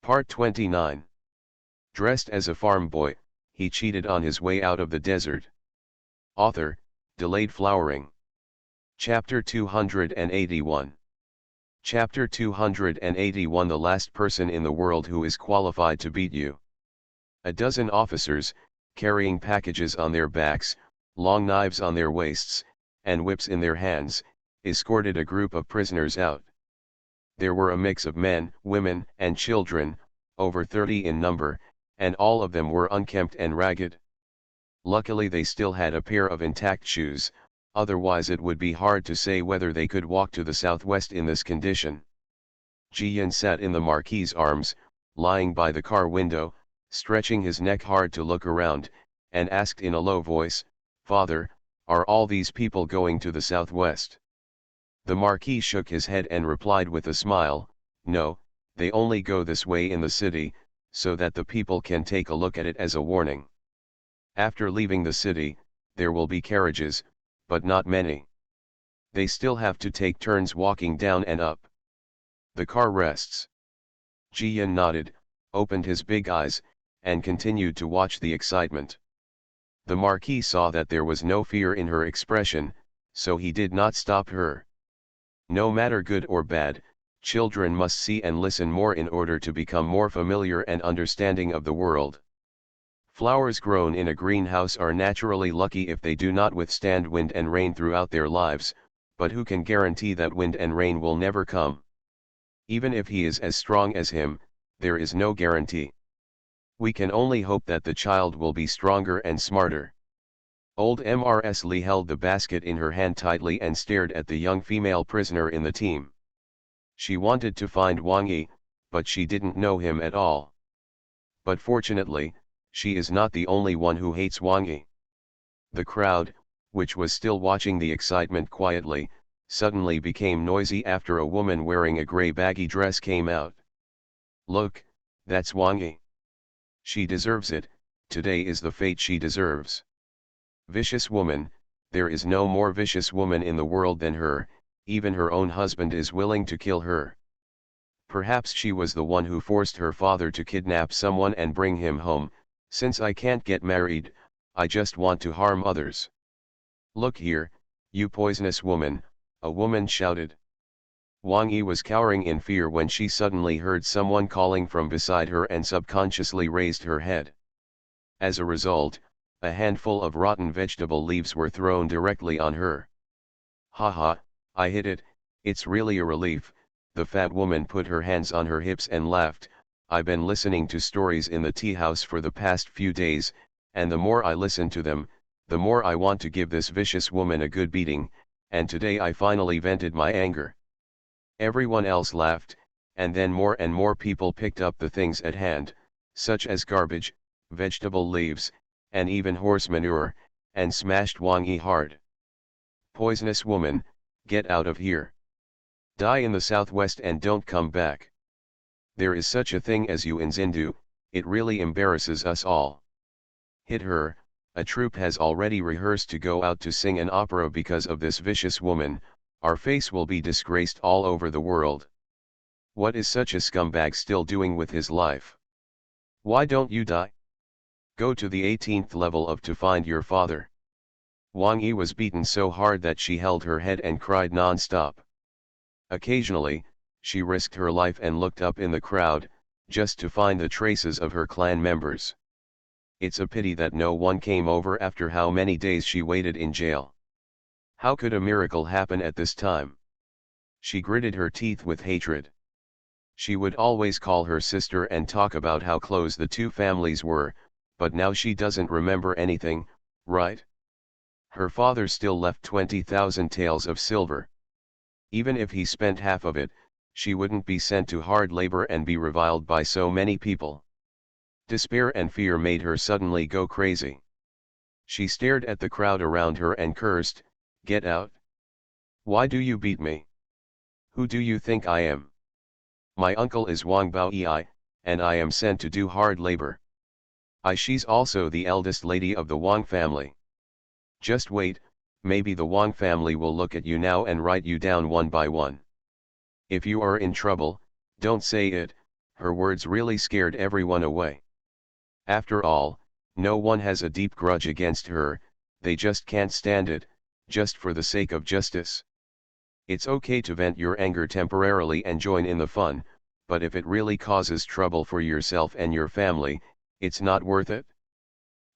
Part 29. Dressed as a farm boy, he cheated on his way out of the desert. Author, Delayed Flowering. Chapter 281. Chapter 281. The last person in the world who is qualified to beat you. A dozen officers, carrying packages on their backs, long knives on their waists, and whips in their hands, escorted a group of prisoners out. There were a mix of men, women, and children, over 30 in number, and all of them were unkempt and ragged. Luckily they still had a pair of intact shoes, otherwise it would be hard to say whether they could walk to the southwest in this condition. Ji-Yun sat in the Marquis's arms, lying by the car window, stretching his neck hard to look around, and asked in a low voice, "Father, are all these people going to the southwest?" The Marquis shook his head and replied with a smile, "No, they only go this way in the city, so that the people can take a look at it as a warning. After leaving the city, there will be carriages, but not many. They still have to take turns walking down and up. The car rests." Ji-Yun nodded, opened his big eyes, and continued to watch the excitement. The Marquis saw that there was no fear in her expression, so he did not stop her. No matter good or bad, children must see and listen more in order to become more familiar and understanding of the world. Flowers grown in a greenhouse are naturally lucky if they do not withstand wind and rain throughout their lives, but who can guarantee that wind and rain will never come? Even if he is as strong as him, there is no guarantee. We can only hope that the child will be stronger and smarter. Old Mrs. Lee held the basket in her hand tightly and stared at the young female prisoner in the team. She wanted to find Wang Yi, but she didn't know him at all. But fortunately, she is not the only one who hates Wang Yi. The crowd, which was still watching the excitement quietly, suddenly became noisy after a woman wearing a gray baggy dress came out. "Look, that's Wang Yi. She deserves it, today is the fate she deserves. Vicious woman, there is no more vicious woman in the world than her, even her own husband is willing to kill her. Perhaps she was the one who forced her father to kidnap someone and bring him home. Since I can't get married, I just want to harm others. Look here, you poisonous woman," a woman shouted. Wang Yi was cowering in fear when she suddenly heard someone calling from beside her and subconsciously raised her head. As a result, a handful of rotten vegetable leaves were thrown directly on her. "Haha, I hit it, it's really a relief," the fat woman put her hands on her hips and laughed. "I've been listening to stories in the tea house for the past few days, and the more I listen to them, the more I want to give this vicious woman a good beating, and today I finally vented my anger." Everyone else laughed, and then more and more people picked up the things at hand, such as garbage, vegetable leaves, and even horse manure, and smashed Wang Yi hard. "Poisonous woman, get out of here. Die in the southwest and don't come back. There is such a thing as you in Zindu, it really embarrasses us all. Hit her, a troupe has already rehearsed to go out to sing an opera because of this vicious woman. Our face will be disgraced all over the world. What is such a scumbag still doing with his life? Why don't you die? Go to the 18th level of to find your father." Wang Yi was beaten so hard that she held her head and cried non-stop. Occasionally, she risked her life and looked up in the crowd, just to find the traces of her clan members. It's a pity that no one came over after how many days she waited in jail. How could a miracle happen at this time? She gritted her teeth with hatred. She would always call her sister and talk about how close the two families were, but now she doesn't remember anything, right? Her father still left 20,000 taels of silver. Even if he spent half of it, she wouldn't be sent to hard labor and be reviled by so many people. Despair and fear made her suddenly go crazy. She stared at the crowd around her and cursed, "Get out! Why do you beat me? Who do you think I am? My uncle is Wang Baoyi, and I am sent to do hard labor. She's also the eldest lady of the Wang family. Just wait, maybe the Wang family will look at you now and write you down one by one. If you are in trouble, don't say it, Her words really scared everyone away. After all, no one has a deep grudge against her, they just can't stand it, just for the sake of justice. It's okay to vent your anger temporarily and join in the fun, but if it really causes trouble for yourself and your family, it's not worth it.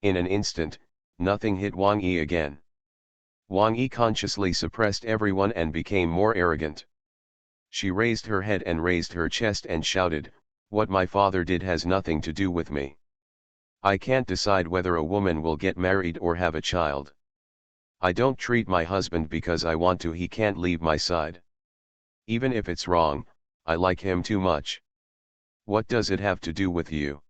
In an instant, nothing hit Wang Yi again. Wang Yi consciously suppressed everyone and became more arrogant. She raised her head and raised her chest and shouted, "What my father did has nothing to do with me. I can't decide whether a woman will get married or have a child. I don't treat my husband because I want to, he can't leave my side. Even if it's wrong, I like him too much. What does it have to do with you?"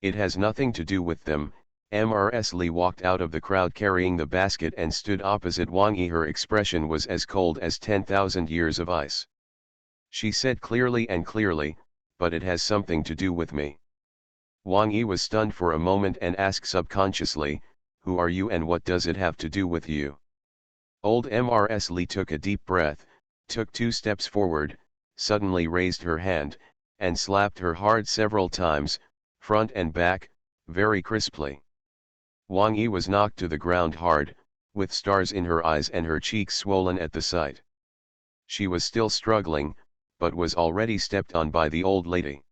"It has nothing to do with them." Mrs. Li walked out of the crowd carrying the basket and stood opposite Wang Yi. Her expression was as cold as 10,000 years of ice. She said clearly and clearly, "But it has something to do with me." Wang Yi was stunned for a moment and asked subconsciously, "Who are you and what does it have to do with you?" Old Mrs. Li took a deep breath, took 2 steps forward, suddenly raised her hand, and slapped her hard several times, front and back, very crisply. Wang Yi was knocked to the ground hard, with stars in her eyes and her cheeks swollen at the sight. She was still struggling, but was already stepped on by the old lady.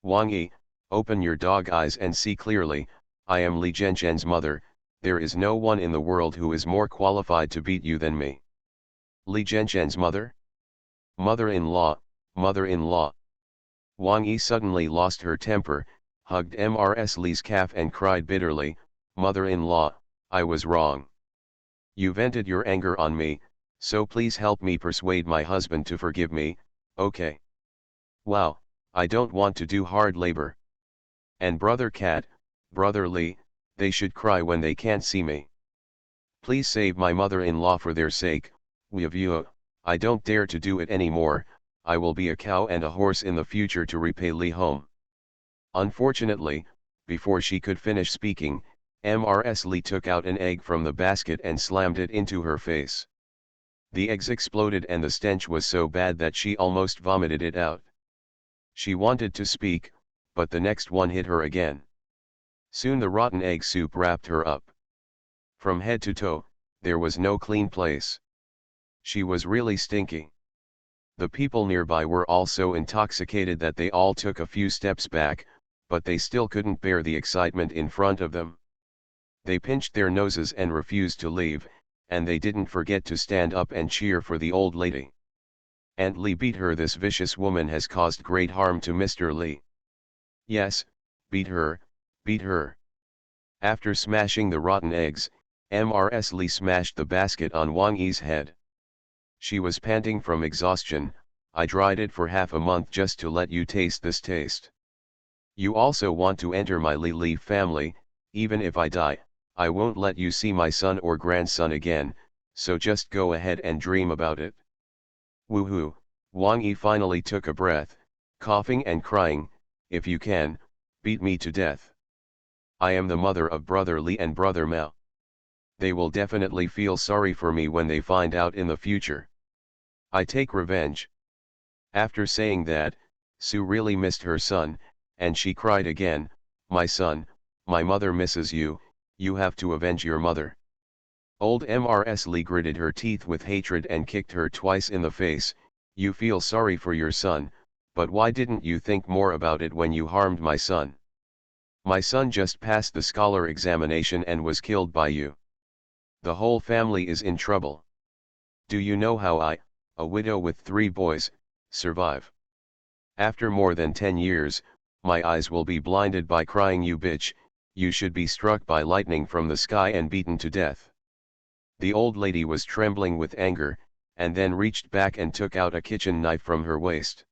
"Wang Yi, open your dog eyes and see clearly, I am Li Zhenzhen's mother, there is no one in the world who is more qualified to beat you than me." "Li Zhenzhen's mother? Mother-in-law, mother-in-law." Wang Yi suddenly lost her temper, hugged Mrs. Li's calf and cried bitterly, "Mother-in-law, I was wrong. You vented your anger on me, so please help me persuade my husband to forgive me, okay? Wow, I don't want to do hard labor. And brother Cat, brother Li, they should cry when they can't see me. Please save my mother-in-law for their sake, Weavua, I don't dare to do it anymore, I will be a cow and a horse in the future to repay Li home." Unfortunately, before she could finish speaking, Mrs. Li took out an egg from the basket and slammed it into her face. The eggs exploded and the stench was so bad that she almost vomited it out. She wanted to speak, but the next one hit her again. Soon the rotten egg soup wrapped her up. From head to toe, there was no clean place. She was really stinky. The people nearby were all so intoxicated that they all took a few steps back, but they still couldn't bear the excitement in front of them. They pinched their noses and refused to leave, and they didn't forget to stand up and cheer for the old lady. "Aunt Li beat her. This vicious woman has caused great harm to Mr. Li." "Yes, beat her, beat her." After smashing the rotten eggs, Mrs. Li smashed the basket on Wang Yi's head. She was panting from exhaustion. "I dried it for half a month just to let you taste this taste. You also want to enter my Li family, even if I die, I won't let you see my son or grandson again, so just go ahead and dream about it." Woohoo, Wang Yi finally took a breath, coughing and crying, "If you can, beat me to death. I am the mother of brother Li and brother Mao. They will definitely feel sorry for me when they find out in the future. I take revenge." After saying that, Sue really missed her son, and she cried again, "My son, my mother misses you, you have to avenge your mother." Old Mrs. Li gritted her teeth with hatred and kicked her twice in the face. "You feel sorry for your son, but why didn't you think more about it when you harmed my son? My son just passed the scholar examination and was killed by you. The whole family is in trouble. Do you know how I, a widow with 3 boys, survive? After more than 10 years, my eyes will be blinded by crying. You bitch, you should be struck by lightning from the sky and beaten to death." The old lady was trembling with anger, and then reached back and took out a kitchen knife from her waist.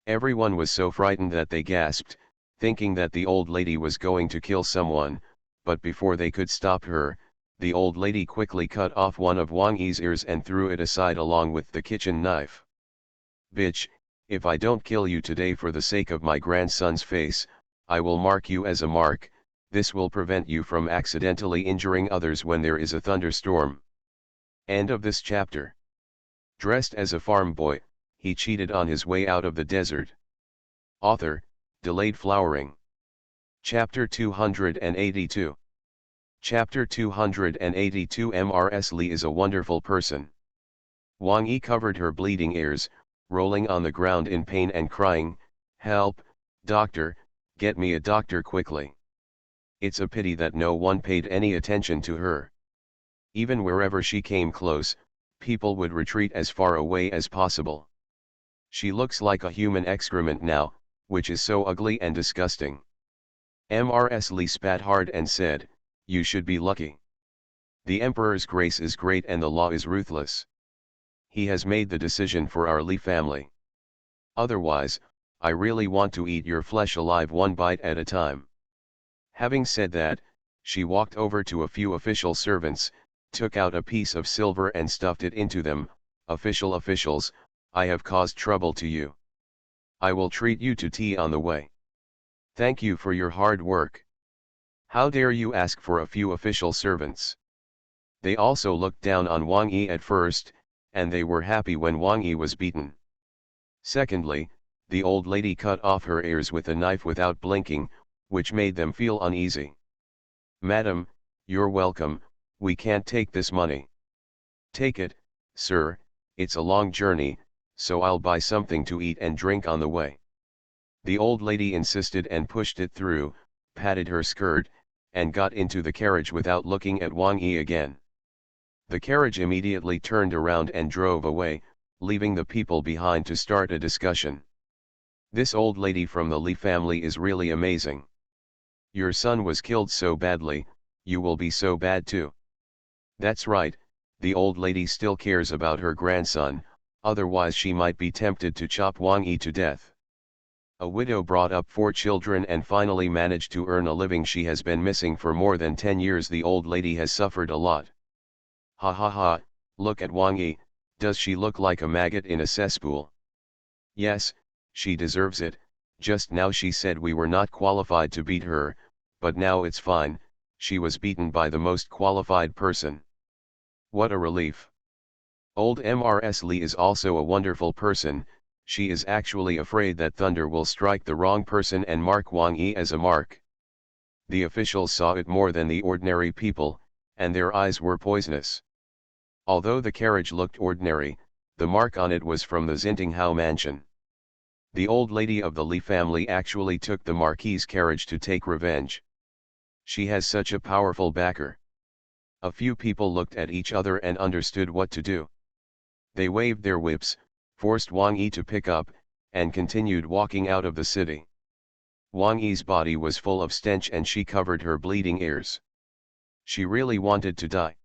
Everyone was so frightened that they gasped, thinking that the old lady was going to kill someone, but before they could stop her, the old lady quickly cut off one of Wang Yi's ears and threw it aside along with the kitchen knife. "Bitch, if I don't kill you today for the sake of my grandson's face, I will mark you as a mark. This will prevent you from accidentally injuring others when there is a thunderstorm." End of this chapter. Dressed as a farm boy, he cheated on his way out of the desert. Author, Delayed Flowering. Chapter 282. Chapter 282. Mrs. Li is a wonderful person. Wang Yi covered her bleeding ears, rolling on the ground in pain and crying, "Help, doctor, get me a doctor quickly." It's a pity that no one paid any attention to her. Even wherever she came close, people would retreat as far away as possible. She looks like a human excrement now, which is so ugly and disgusting. Mrs. Li spat hard and said, "You should be lucky. The emperor's grace is great and the law is ruthless. He has made the decision for our Li family. Otherwise, I really want to eat your flesh alive one bite at a time." Having said that, she walked over to a few official servants, took out a piece of silver and stuffed it into them. Officials, I have caused trouble to you. I will treat you to tea on the way. Thank you for your hard work. How dare you ask for a few official servants? They also looked down on Wang Yi at first, and they were happy when Wang Yi was beaten. Secondly, the old lady cut off her ears with a knife without blinking, which made them feel uneasy. "Madam, you're welcome, we can't take this money." "Take it, sir, it's a long journey, so I'll buy something to eat and drink on the way." The old lady insisted and pushed it through, patted her skirt, and got into the carriage without looking at Wang Yi again. The carriage immediately turned around and drove away, leaving the people behind to start a discussion. "This old lady from the Li family is really amazing. Your son was killed so badly, you will be so bad too." That's right, the old lady still cares about her grandson, otherwise she might be tempted to chop Wang Yi to death. A widow brought up 4 children and finally managed to earn a living. She has been missing for more than 10 years. The old lady has suffered a lot. Ha ha ha, look at Wang Yi, does she look like a maggot in a cesspool? Yes, she deserves it. Just now she said we were not qualified to beat her, but now it's fine, she was beaten by the most qualified person. What a relief. Old Mrs. Li is also a wonderful person. She is actually afraid that thunder will strike the wrong person and mark Wang Yi as a mark. The officials saw it more than the ordinary people, and their eyes were poisonous. Although the carriage looked ordinary, the mark on it was from the Xintinghao mansion. The old lady of the Li family actually took the marquis's carriage to take revenge. She has such a powerful backer. A few people looked at each other and understood what to do. They waved their whips, forced Wang Yi to pick up, and continued walking out of the city. Wang Yi's body was full of stench and she covered her bleeding ears. She really wanted to die.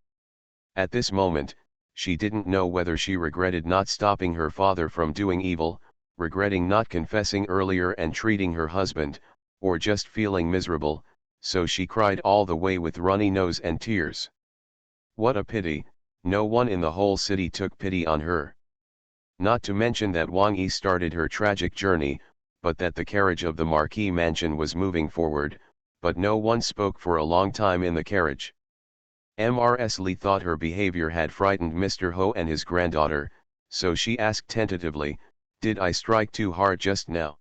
At this moment, she didn't know whether she regretted not stopping her father from doing evil, regretting not confessing earlier and treating her husband, or just feeling miserable, so she cried all the way with runny nose and tears. What a pity, no one in the whole city took pity on her. Not to mention that Wang Yi started her tragic journey, but that the carriage of the Marquis mansion was moving forward, but no one spoke for a long time in the carriage. Mrs. Li thought her behavior had frightened Mr. Ho and his granddaughter, so she asked tentatively, "Did I strike too hard just now?"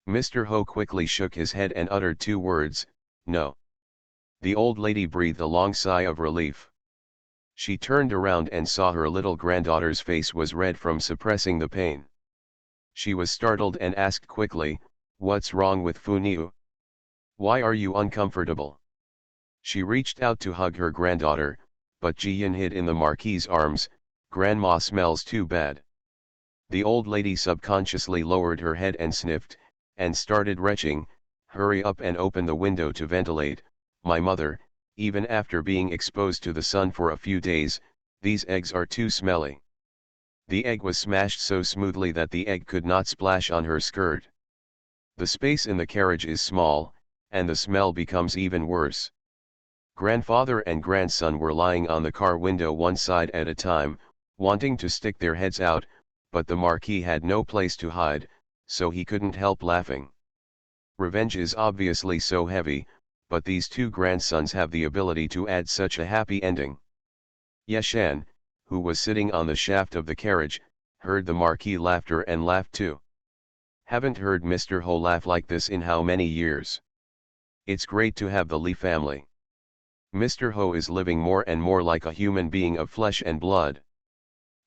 Mr. Ho quickly shook his head and uttered 2 words, "No." The old lady breathed a long sigh of relief. She turned around and saw her little granddaughter's face was red from suppressing the pain. She was startled and asked quickly, "What's wrong with Funiu? Why are you uncomfortable?" She reached out to hug her granddaughter, but Jiyan hid in the Marquis's arms. "Grandma smells too bad." The old lady subconsciously lowered her head and sniffed, and started retching, "Hurry up and open the window to ventilate, my mother. Even after being exposed to the sun for a few days, these eggs are too smelly." The egg was smashed so smoothly that the egg could not splash on her skirt. The space in the carriage is small, and the smell becomes even worse. Grandfather and grandson were lying on the car window one side at a time, wanting to stick their heads out, but the Marquis had no place to hide, so he couldn't help laughing. Revenge is obviously so heavy, but these 2 grandsons have the ability to add such a happy ending. Yeshan, who was sitting on the shaft of the carriage, heard the Marquis laughter and laughed too. Haven't heard Mr. Ho laugh like this in how many years. It's great to have the Lee family. Mr. Ho is living more and more like a human being of flesh and blood.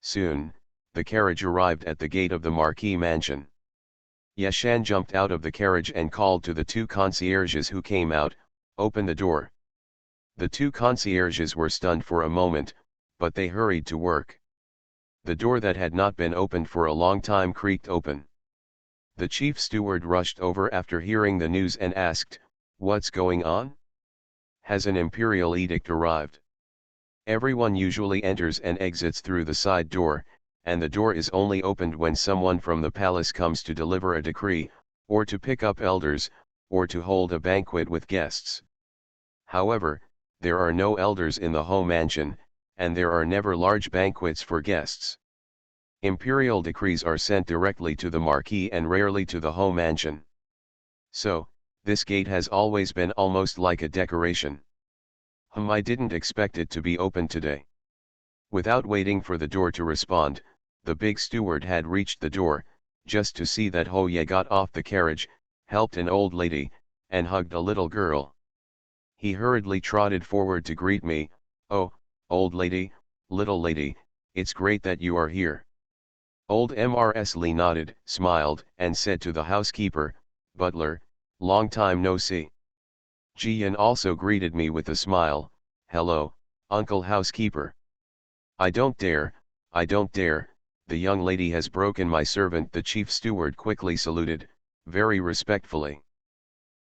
Soon, the carriage arrived at the gate of the Marquis mansion. Yashan jumped out of the carriage and called to the two concierges who came out, "Open the door." The two concierges were stunned for a moment, but they hurried to work. The door that had not been opened for a long time creaked open. The chief steward rushed over after hearing the news and asked, "What's going on? Has an imperial edict arrived?" Everyone usually enters and exits through the side door, and the door is only opened when someone from the palace comes to deliver a decree, or to pick up elders, or to hold a banquet with guests. However, there are no elders in the Ho mansion, and there are never large banquets for guests. Imperial decrees are sent directly to the Marquis and rarely to the Ho mansion. So, this gate has always been almost like a decoration. I didn't expect it to be open today. Without waiting for the door to respond, the big steward had reached the door, just to see that Ho Ye got off the carriage, helped an old lady, and hugged a little girl. He hurriedly trotted forward to greet me. "Oh, old lady, little lady, it's great that you are here." Old Mrs. Lee nodded, smiled, and said to the housekeeper, "Butler, long time no see." Jian also greeted me with a smile, "Hello, Uncle Housekeeper." I don't dare, the young lady has broken my servant," the chief steward quickly saluted, very respectfully.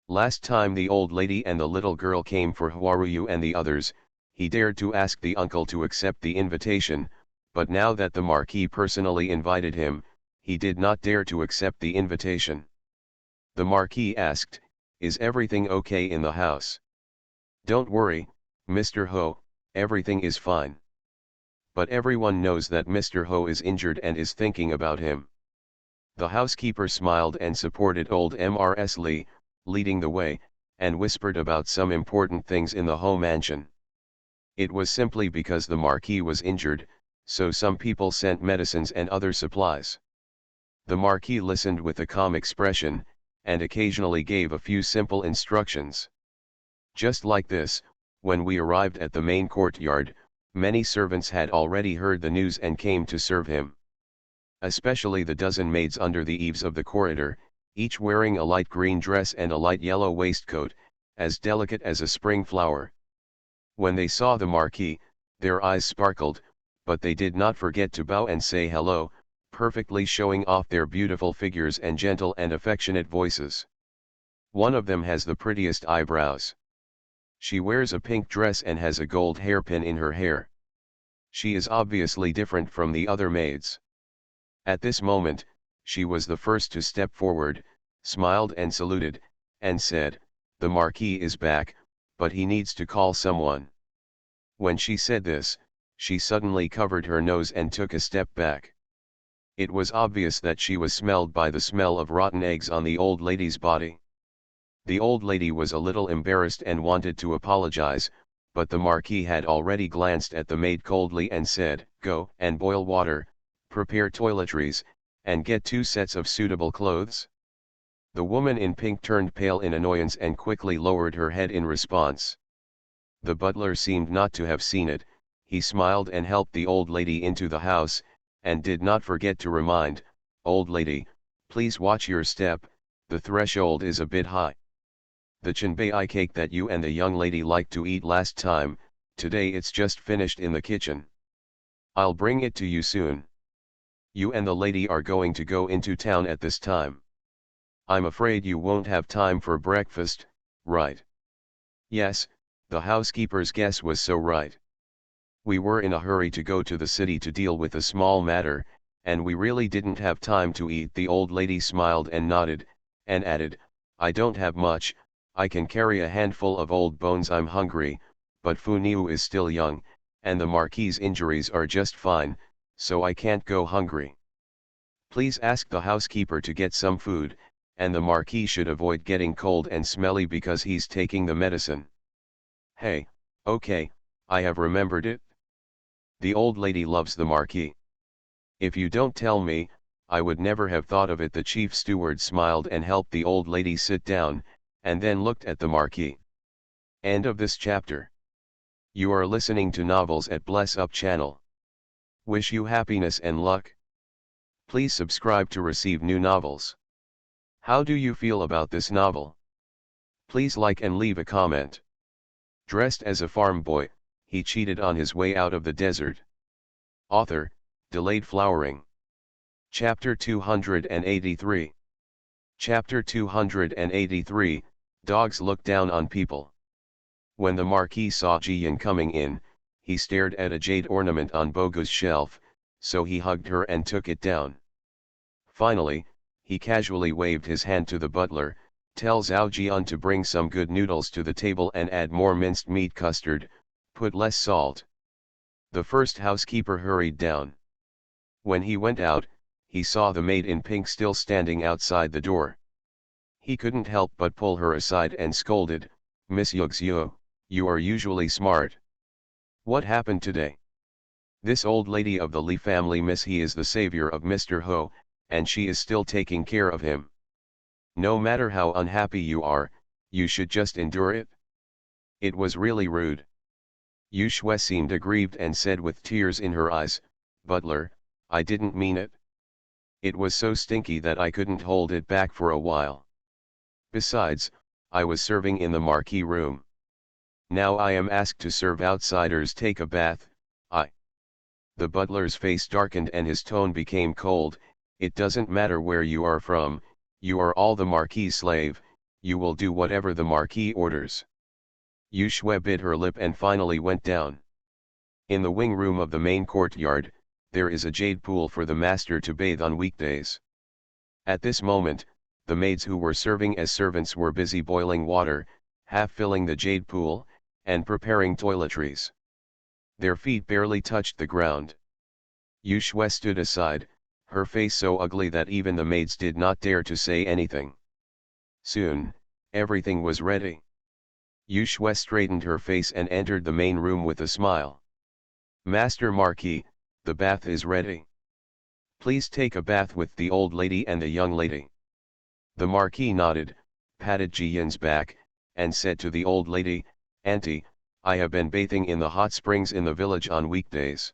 Last time the old lady and the little girl came for Huaruyu and the others, he dared to ask the uncle to accept the invitation, but now that the Marquis personally invited him, he did not dare to accept the invitation. The Marquis asked, "Is everything okay in the house?" "Don't worry, Mr. Ho, everything is fine." But everyone knows that Mr. Ho is injured and is thinking about him. The housekeeper smiled and supported old Mrs. Lee, leading the way, and whispered about some important things in the Ho mansion. It was simply because the Marquis was injured, so some people sent medicines and other supplies. The Marquis listened with a calm expression, and occasionally gave a few simple instructions. Just like this, when we arrived at the main courtyard, many servants had already heard the news and came to serve him. Especially the dozen maids under the eaves of the corridor, each wearing a light green dress and a light yellow waistcoat, as delicate as a spring flower. When they saw the Marquis, their eyes sparkled, but they did not forget to bow and say hello, perfectly showing off their beautiful figures and gentle and affectionate voices. One of them has the prettiest eyebrows. She wears a pink dress and has a gold hairpin in her hair. She is obviously different from the other maids. At this moment, she was the first to step forward, smiled and saluted, and said, "The Marquis is back, but he needs to call someone." When she said this, she suddenly covered her nose and took a step back. It was obvious that she was smelled by the smell of rotten eggs on the old lady's body. The old lady was a little embarrassed and wanted to apologize, but the Marquis had already glanced at the maid coldly and said, "Go and boil water, prepare toiletries, and get 2 sets of suitable clothes." The woman in pink turned pale in annoyance and quickly lowered her head in response. The butler seemed not to have seen it. He smiled and helped the old lady into the house, and did not forget to remind, "Old lady, please watch your step, the threshold is a bit high. The chenbai cake that you and the young lady liked to eat last time, today it's just finished in the kitchen. I'll bring it to you soon. You and the lady are going to go into town at this time. I'm afraid you won't have time for breakfast, right?" Yes, the housekeeper's guess was so right. We were in a hurry to go to the city to deal with a small matter, and we really didn't have time to eat. The old lady smiled and nodded, and added, "I don't have much, I can carry a handful of old bones. I'm hungry, but Fu Niu is still young, and the Marquis's injuries are just fine, so I can't go hungry. Please ask the housekeeper to get some food, and the Marquis should avoid getting cold and smelly because he's taking the medicine." "Hey, okay, I have remembered it." The old lady loves the Marquis. "If you don't tell me, I would never have thought of it. The chief steward smiled and helped the old lady sit down, and then looked at the Marquis. End of this chapter. You are listening to Novels at Bless Up channel. Wish you happiness and luck. Please subscribe to receive new novels. How do you feel about this novel? Please like and leave a comment. Dressed as a farm boy, he cheated on his way out of the desert. Author, Delayed Flowering. Chapter 283. Chapter 283, Dogs Look Down on People. When the Marquis saw Jiyan coming in, he stared at a jade ornament on Bogu's shelf, so he hugged her and took it down. Finally, he casually waved his hand to the butler, "Tell Zhao Jian to bring some good noodles to the table and add more minced meat custard, put less salt." The first housekeeper hurried down. When he went out, he saw the maid in pink still standing outside the door. He couldn't help but pull her aside and scolded, "Miss Yuxio, you are usually smart. What happened today? This old lady of the Li family, Miss He, is the savior of Mr. Ho, and she is still taking care of him. No matter how unhappy you are, you should just endure it. It was really rude." Yu Shui seemed aggrieved and said with tears in her eyes, "Butler, I didn't mean it. It was so stinky that I couldn't hold it back for a while. Besides, I was serving in the Marquis room. Now I am asked to serve outsiders take a bath. The butler's face darkened and his tone became cold. "It doesn't matter where you are from, you are all the Marquis' slave, you will do whatever the Marquis orders." Yu Shui bit her lip and finally went down. In the wing room of the main courtyard, there is a jade pool for the master to bathe on weekdays. At this moment, the maids who were serving as servants were busy boiling water, half filling the jade pool, and preparing toiletries. Their feet barely touched the ground. Yu Shui stood aside, her face so ugly that even the maids did not dare to say anything. Soon, everything was ready. Yu Shui straightened her face and entered the main room with a smile. "Master Marquis, the bath is ready. Please take a bath with the old lady and the young lady." The Marquis nodded, patted Jiyan's back, and said to the old lady, "Auntie, I have been bathing in the hot springs in the village on weekdays.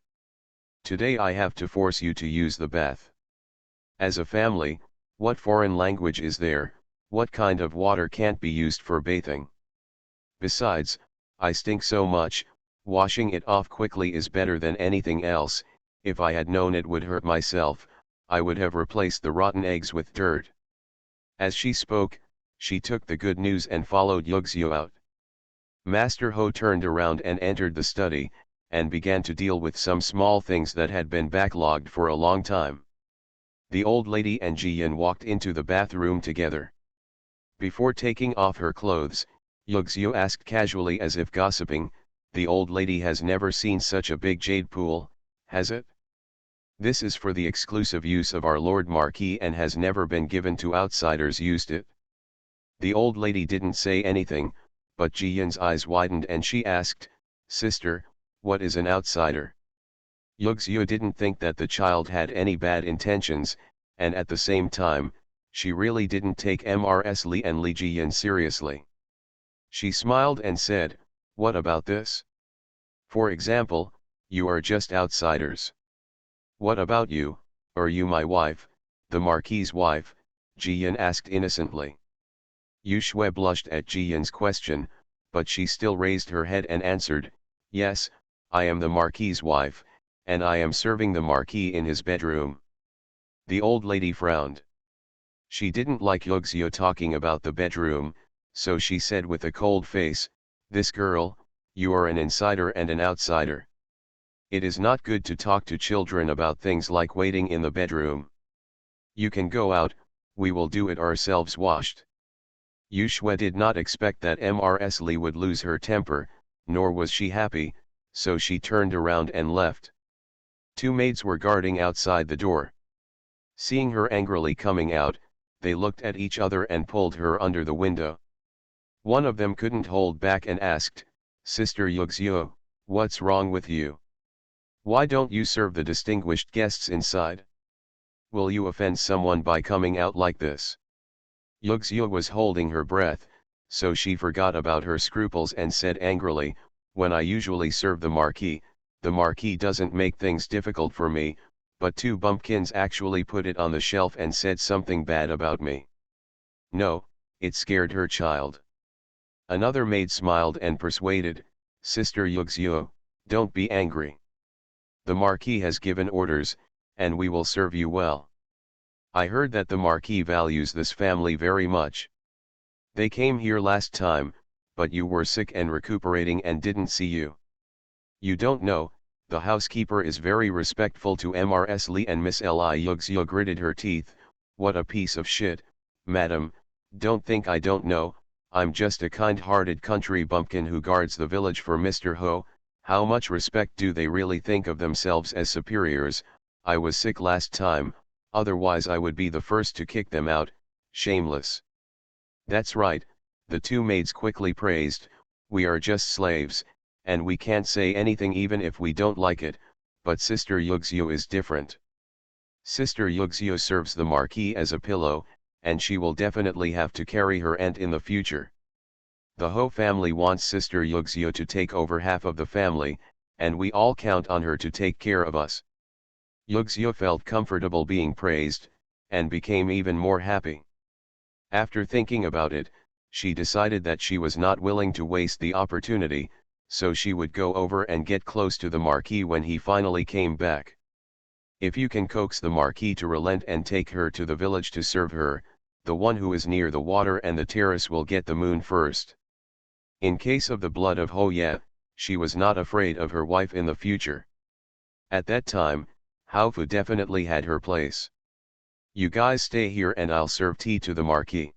Today I have to force you to use the bath. As a family, what foreign language is there, what kind of water can't be used for bathing? Besides, I stink so much, washing it off quickly is better than anything else. If I had known it would hurt myself, I would have replaced the rotten eggs with dirt." As she spoke, she took the good news and followed Yuxio out. Master Ho turned around and entered the study, and began to deal with some small things that had been backlogged for a long time. The old lady and Jiyan walked into the bathroom together. Before taking off her clothes, Yuxio asked casually as if gossiping, "The old lady has never seen such a big jade pool, has it? This is for the exclusive use of our Lord Marquis and has never been given to outsiders used it." The old lady didn't say anything, but Jiyan's eyes widened and she asked, "Sister, what is an outsider?" Yuxio didn't think that the child had any bad intentions, and at the same time, she really didn't take Mrs. Li and Li Jiyan seriously. She smiled and said, "What about this? For example, you are just outsiders." "What about you, are you my wife, the Marquis' wife?" Jiyan asked innocently. Yu Shui blushed at Jiyan's question, but she still raised her head and answered, "Yes, I am the Marquis' wife, and I am serving the Marquis in his bedroom." The old lady frowned. She didn't like Yuxio talking about the bedroom, so she said with a cold face, "This girl, you are an insider and an outsider. It is not good to talk to children about things like waiting in the bedroom. You can go out, we will do it ourselves washed." Yu Shui did not expect that Mrs. Li would lose her temper, nor was she happy, so she turned around and left. Two maids were guarding outside the door. Seeing her angrily coming out, they looked at each other and pulled her under the window. One of them couldn't hold back and asked, "Sister Yuxio, what's wrong with you? Why don't you serve the distinguished guests inside?" Will you offend someone by coming out like this? Yuxia was holding her breath, so she forgot about her scruples and said angrily, when I usually serve the Marquis doesn't make things difficult for me, but two bumpkins actually put it on the shelf and said something bad about me. No, it scared her child. Another maid smiled and persuaded, Sister Yuxia, don't be angry. The Marquis has given orders, and we will serve you well. I heard that the Marquis values this family very much. They came here last time, but you were sick and recuperating and didn't see you. You don't know, the housekeeper is very respectful to Mrs. Li and Miss Li. Yuxia gritted her teeth, what a piece of shit, madam, don't think I don't know, I'm just a kind-hearted country bumpkin who guards the village for Mr. Ho. How much respect do they really think of themselves as superiors? I was sick last time, otherwise I would be the first to kick them out, shameless. That's right, the two maids quickly praised, we are just slaves, and we can't say anything even if we don't like it, but Sister Yuxia is different. Sister Yuxia serves the Marquis as a pillow, and she will definitely have to carry her aunt in the future. The Ho family wants Sister Yuxia to take over half of the family, and we all count on her to take care of us. Yuxia felt comfortable being praised, and became even more happy. After thinking about it, she decided that she was not willing to waste the opportunity, so she would go over and get close to the Marquis when he finally came back. If you can coax the Marquis to relent and take her to the village to serve her, the one who is near the water and the terrace will get the moon first. In case of the blood of Hoya, she was not afraid of her wife in the future. At that time, Haofu definitely had her place. You guys stay here and I'll serve tea to the Marquis.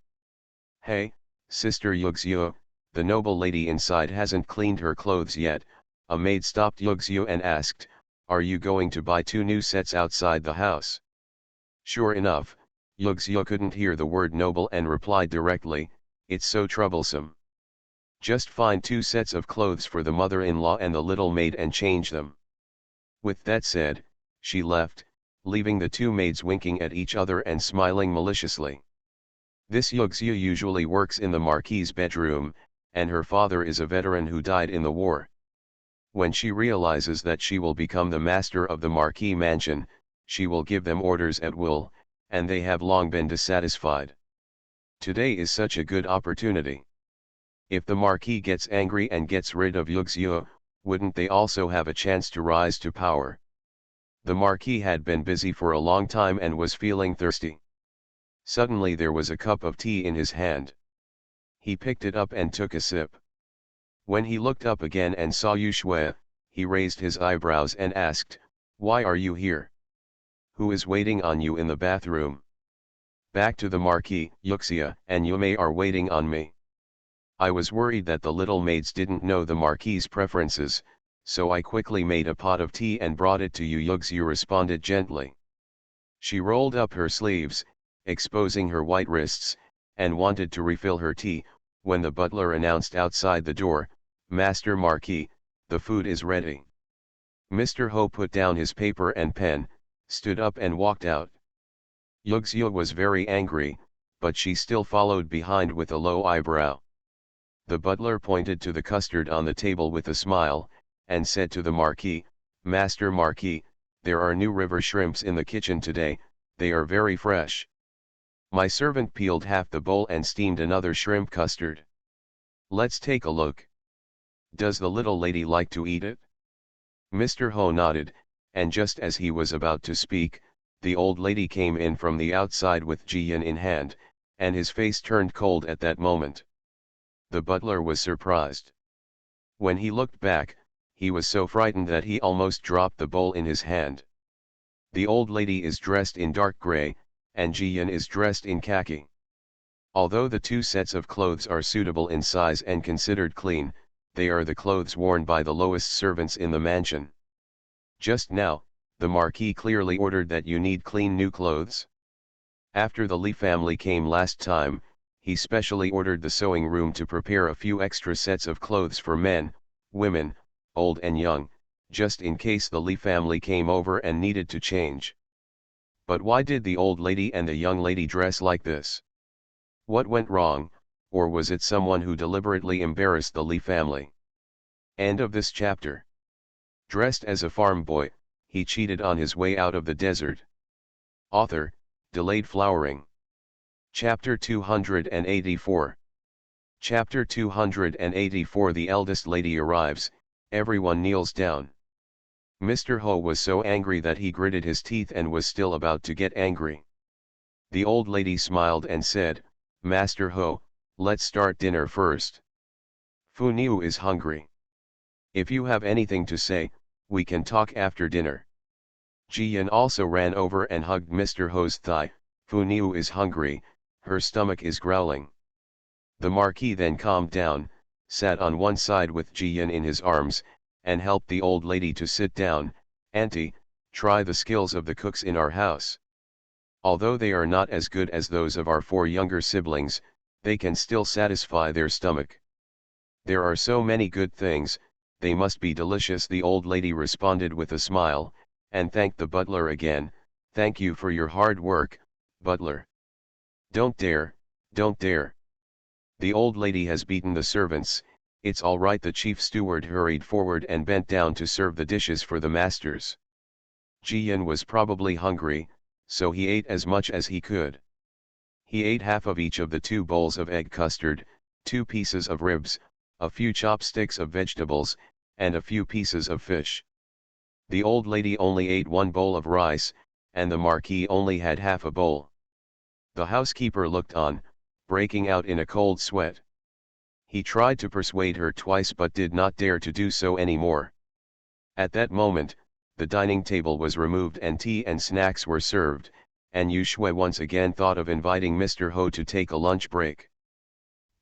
Hey, Sister Yuxia, the noble lady inside hasn't cleaned her clothes yet. A maid stopped Yuxia and asked, are you going to buy 2 new sets outside the house? Sure enough, Yuxia couldn't hear the word noble and replied directly, it's so troublesome. Just find 2 sets of clothes for the mother-in-law and the little maid and change them. With that said, she left, leaving the 2 maids winking at each other and smiling maliciously. This Yuxia usually works in the Marquis's bedroom, and her father is a veteran who died in the war. When she realizes that she will become the master of the Marquis mansion, she will give them orders at will, and they have long been dissatisfied. Today is such a good opportunity. If the Marquis gets angry and gets rid of Yuxia, wouldn't they also have a chance to rise to power? The Marquis had been busy for a long time and was feeling thirsty. Suddenly there was a cup of tea in his hand. He picked it up and took a sip. When he looked up again and saw Yu Shui, he raised his eyebrows and asked, why are you here? Who is waiting on you in the bathroom? Back to the Marquis, Yuxia and Yume are waiting on me. I was worried that the little maids didn't know the Marquis's preferences, so I quickly made a pot of tea and brought it to you, Yuxia responded gently. She rolled up her sleeves, exposing her white wrists, and wanted to refill her tea, when the butler announced outside the door, Master Marquis, the food is ready. Mr. Ho put down his paper and pen, stood up and walked out. Yuxia was very angry, but she still followed behind with a low eyebrow. The butler pointed to the custard on the table with a smile, and said to the Marquis, Master Marquis, there are new river shrimps in the kitchen today, they are very fresh. My servant peeled half the bowl and steamed another shrimp custard. Let's take a look. Does the little lady like to eat it? Mr. Ho nodded, and just as he was about to speak, the old lady came in from the outside with Jiyan in hand, and his face turned cold at that moment. The butler was surprised. When he looked back, he was so frightened that he almost dropped the bowl in his hand. The old lady is dressed in dark gray, and Jiyan is dressed in khaki. Although the 2 sets of clothes are suitable in size and considered clean, they are the clothes worn by the lowest servants in the mansion. Just now, the Marquis clearly ordered that you need clean new clothes. After the Li family came last time, he specially ordered the sewing room to prepare a few extra sets of clothes for men, women, old and young, just in case the Li family came over and needed to change. But why did the old lady and the young lady dress like this? What went wrong, or was it someone who deliberately embarrassed the Lee family? End of this chapter. Dressed as a farm boy, he cheated on his way out of the desert. Author, delayed flowering. Chapter 284. Chapter 284. The eldest lady arrives, everyone kneels down. Mr. Ho was so angry that he gritted his teeth and was still about to get angry. The old lady smiled and said, "Master Ho, let's start dinner first. Fu Niu is hungry. If you have anything to say, we can talk after dinner." Ji Yan also ran over and hugged Mr. Ho's thigh. "Fu Niu is hungry, her stomach is growling." The Marquis then calmed down, sat on one side with Ji Yan in his arms, and helped the old lady to sit down. "Auntie, try the skills of the cooks in our house. Although they are not as good as those of our 4 younger siblings, they can still satisfy their stomach. There are so many good things, they must be delicious." The old lady responded with a smile, and thanked the butler again. "Thank you for your hard work, butler." Don't dare, don't dare. The old lady has beaten the servants." "It's all right." The chief steward hurried forward and bent down to serve the dishes for the masters. Ji Yan was probably hungry, so he ate as much as he could. He ate half of each of the 2 bowls of egg custard, 2 pieces of ribs, a few chopsticks of vegetables, and a few pieces of fish. The old lady only ate 1 bowl of rice, and the Marquis only had half a bowl. The housekeeper looked on, breaking out in a cold sweat. He tried to persuade her twice but did not dare to do so anymore. At that moment, the dining table was removed and tea and snacks were served, and Yu Shui once again thought of inviting Mr. Ho to take a lunch break.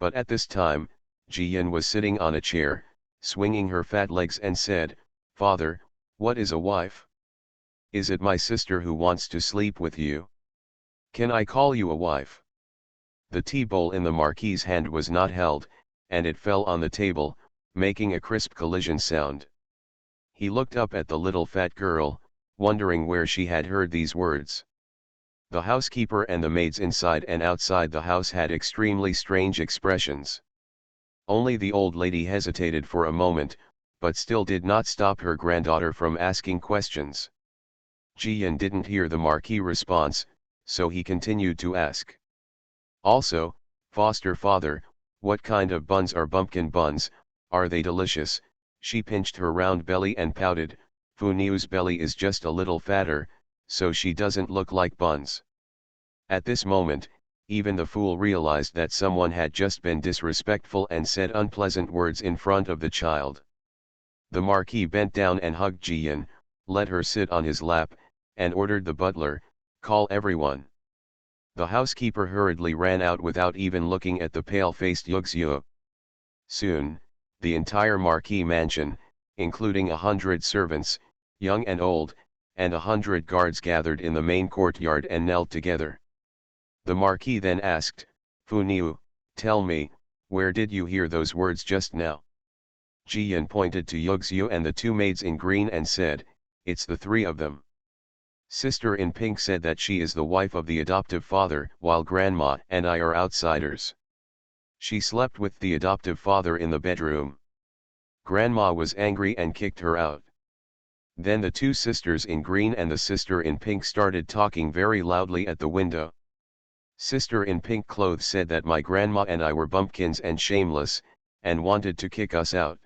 But at this time, Ji Yan was sitting on a chair, swinging her fat legs and said, "Father, what is a wife? Is it my sister who wants to sleep with you? Can I call you a wife?" The tea bowl in the Marquis's hand was not held, and it fell on the table, making a crisp collision sound. He looked up at the little fat girl, wondering where she had heard these words. The housekeeper and the maids inside and outside the house had extremely strange expressions. Only the old lady hesitated for a moment, but still did not stop her granddaughter from asking questions. Ji Yan didn't hear the Marquis' response, so he continued to ask. "Also, foster father, what kind of buns are pumpkin buns? Are they delicious?" She pinched her round belly and pouted. "Fu Niu's belly is just a little fatter, so she doesn't look like buns." At this moment, even the fool realized that someone had just been disrespectful and said unpleasant words in front of the child. The Marquis bent down and hugged Ji Yan, let her sit on his lap, and ordered the butler, "Call everyone." The housekeeper hurriedly ran out without even looking at the pale-faced Yugzio. Soon, the entire Marquis mansion, including 100 servants, young and old, and 100 guards gathered in the main courtyard and knelt together. The Marquis then asked, "Fu Niu, tell me, where did you hear those words just now?" Ji Yan pointed to Yugzio and the 2 maids in green and said, "It's the 3 of them. Sister in pink said that she is the wife of the adoptive father, while grandma and I are outsiders. She slept with the adoptive father in the bedroom. Grandma was angry and kicked her out." Then the 2 sisters in green and the sister in pink started talking very loudly at the window. Sister in pink clothes said that my grandma and I were bumpkins and shameless, and wanted to kick us out.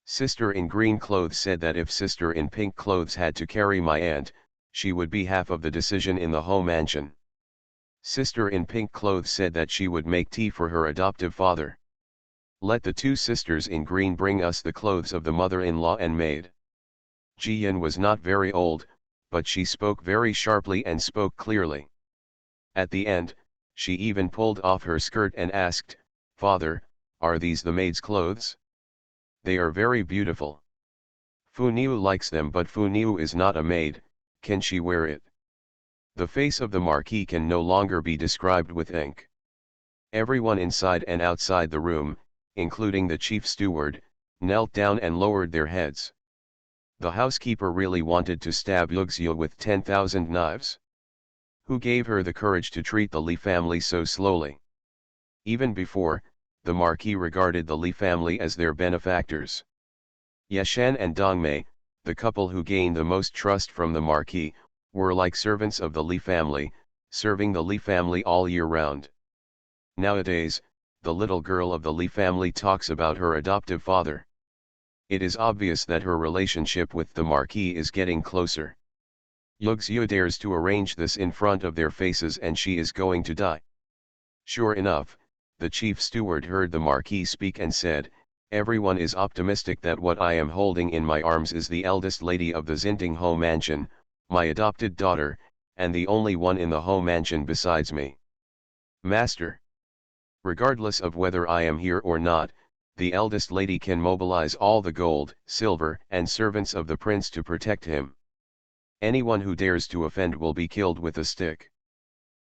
Sister in green clothes said that if sister in pink clothes had to carry my aunt, she would be half of the decision in the Ho mansion. Sister in pink clothes said that she would make tea for her adoptive father. Let the 2 sisters in green bring us the clothes of the mother-in-law and maid. Ji Yan was not very old, but she spoke very sharply and spoke clearly. At the end, she even pulled off her skirt and asked, "Father, are these the maid's clothes? They are very beautiful. Fu Niu likes them, but Fu Niu is not a maid, can she wear it?" The face of the Marquis can no longer be described with ink. Everyone inside and outside the room, including the chief steward, knelt down and lowered their heads. The housekeeper really wanted to stab Yugzio with 10,000 knives. Who gave her the courage to treat the Li family so slowly? Even before, the Marquis regarded the Li family as their benefactors. Yashan and Dongmei, the couple who gained the most trust from the Marquis, were like servants of the Li family, serving the Li family all year round. Nowadays, the little girl of the Li family talks about her adoptive father. It is obvious that her relationship with the Marquis is getting closer. Yuxiu dares to arrange this in front of their faces and she is going to die. Sure enough, the chief steward heard the Marquis speak and said, "Everyone is optimistic that what I am holding in my arms is the eldest lady of the Xintingho mansion, my adopted daughter, and the only one in the Ho mansion besides me. Master. Regardless of whether I am here or not, the eldest lady can mobilize all the gold, silver, and servants of the prince to protect him. Anyone who dares to offend will be killed with a stick."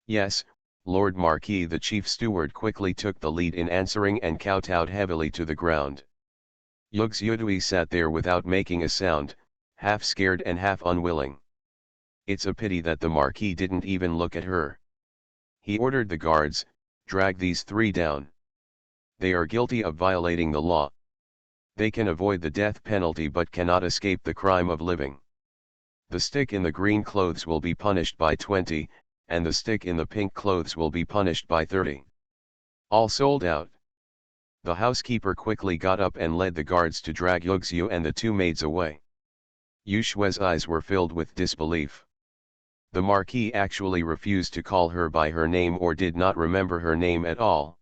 "Yes, Lord Marquis." The chief steward quickly took the lead in answering and kowtowed heavily to the ground. Yuxiudui sat there without making a sound, half scared and half unwilling. It's a pity that the Marquis didn't even look at her. He ordered the guards, "Drag these three down. They are guilty of violating the law. They can avoid the death penalty but cannot escape the crime of living. The stick in the green clothes will be punished by 20, and the stick in the pink clothes will be punished by 30. All sold out." The housekeeper quickly got up and led the guards to drag Yuxiu and the two maids away. Yu Shui's eyes were filled with disbelief. The Marquis actually refused to call her by her name or did not remember her name at all.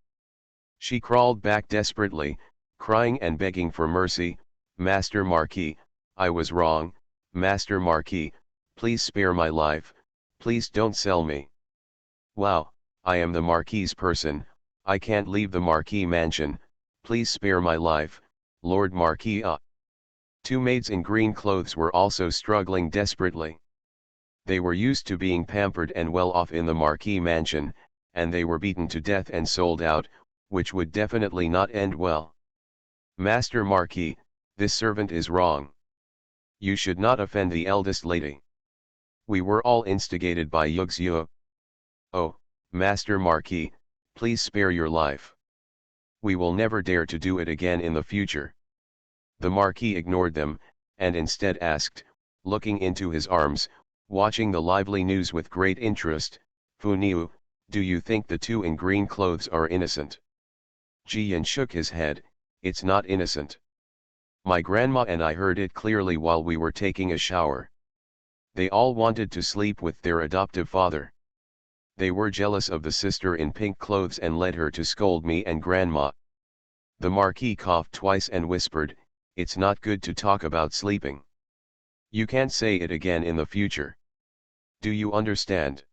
She crawled back desperately, crying and begging for mercy. "Master Marquis, I was wrong. Master Marquis, please spare my life, please don't sell me. Wow, I am the Marquis's person, I can't leave the Marquis mansion, please spare my life, Lord Marquis." Two maids in green clothes were also struggling desperately. They were used to being pampered and well off in the Marquis mansion, and they were beaten to death and sold out, which would definitely not end well. "Master Marquis, this servant is wrong. You should not offend the eldest lady. We were all instigated by Yuxiu. Oh, Master Marquis, please spare your life. We will never dare to do it again in the future." The Marquis ignored them, and instead asked, looking into his arms, watching the lively news with great interest, "Fu Niu, do you think the two in green clothes are innocent?" Jiyan shook his head, "It's not innocent. My grandma and I heard it clearly while we were taking a shower. They all wanted to sleep with their adoptive father. They were jealous of the sister in pink clothes and led her to scold me and grandma." The Marquis coughed twice and whispered, "It's not good to talk about sleeping. You can't say it again in the future. Do you understand?"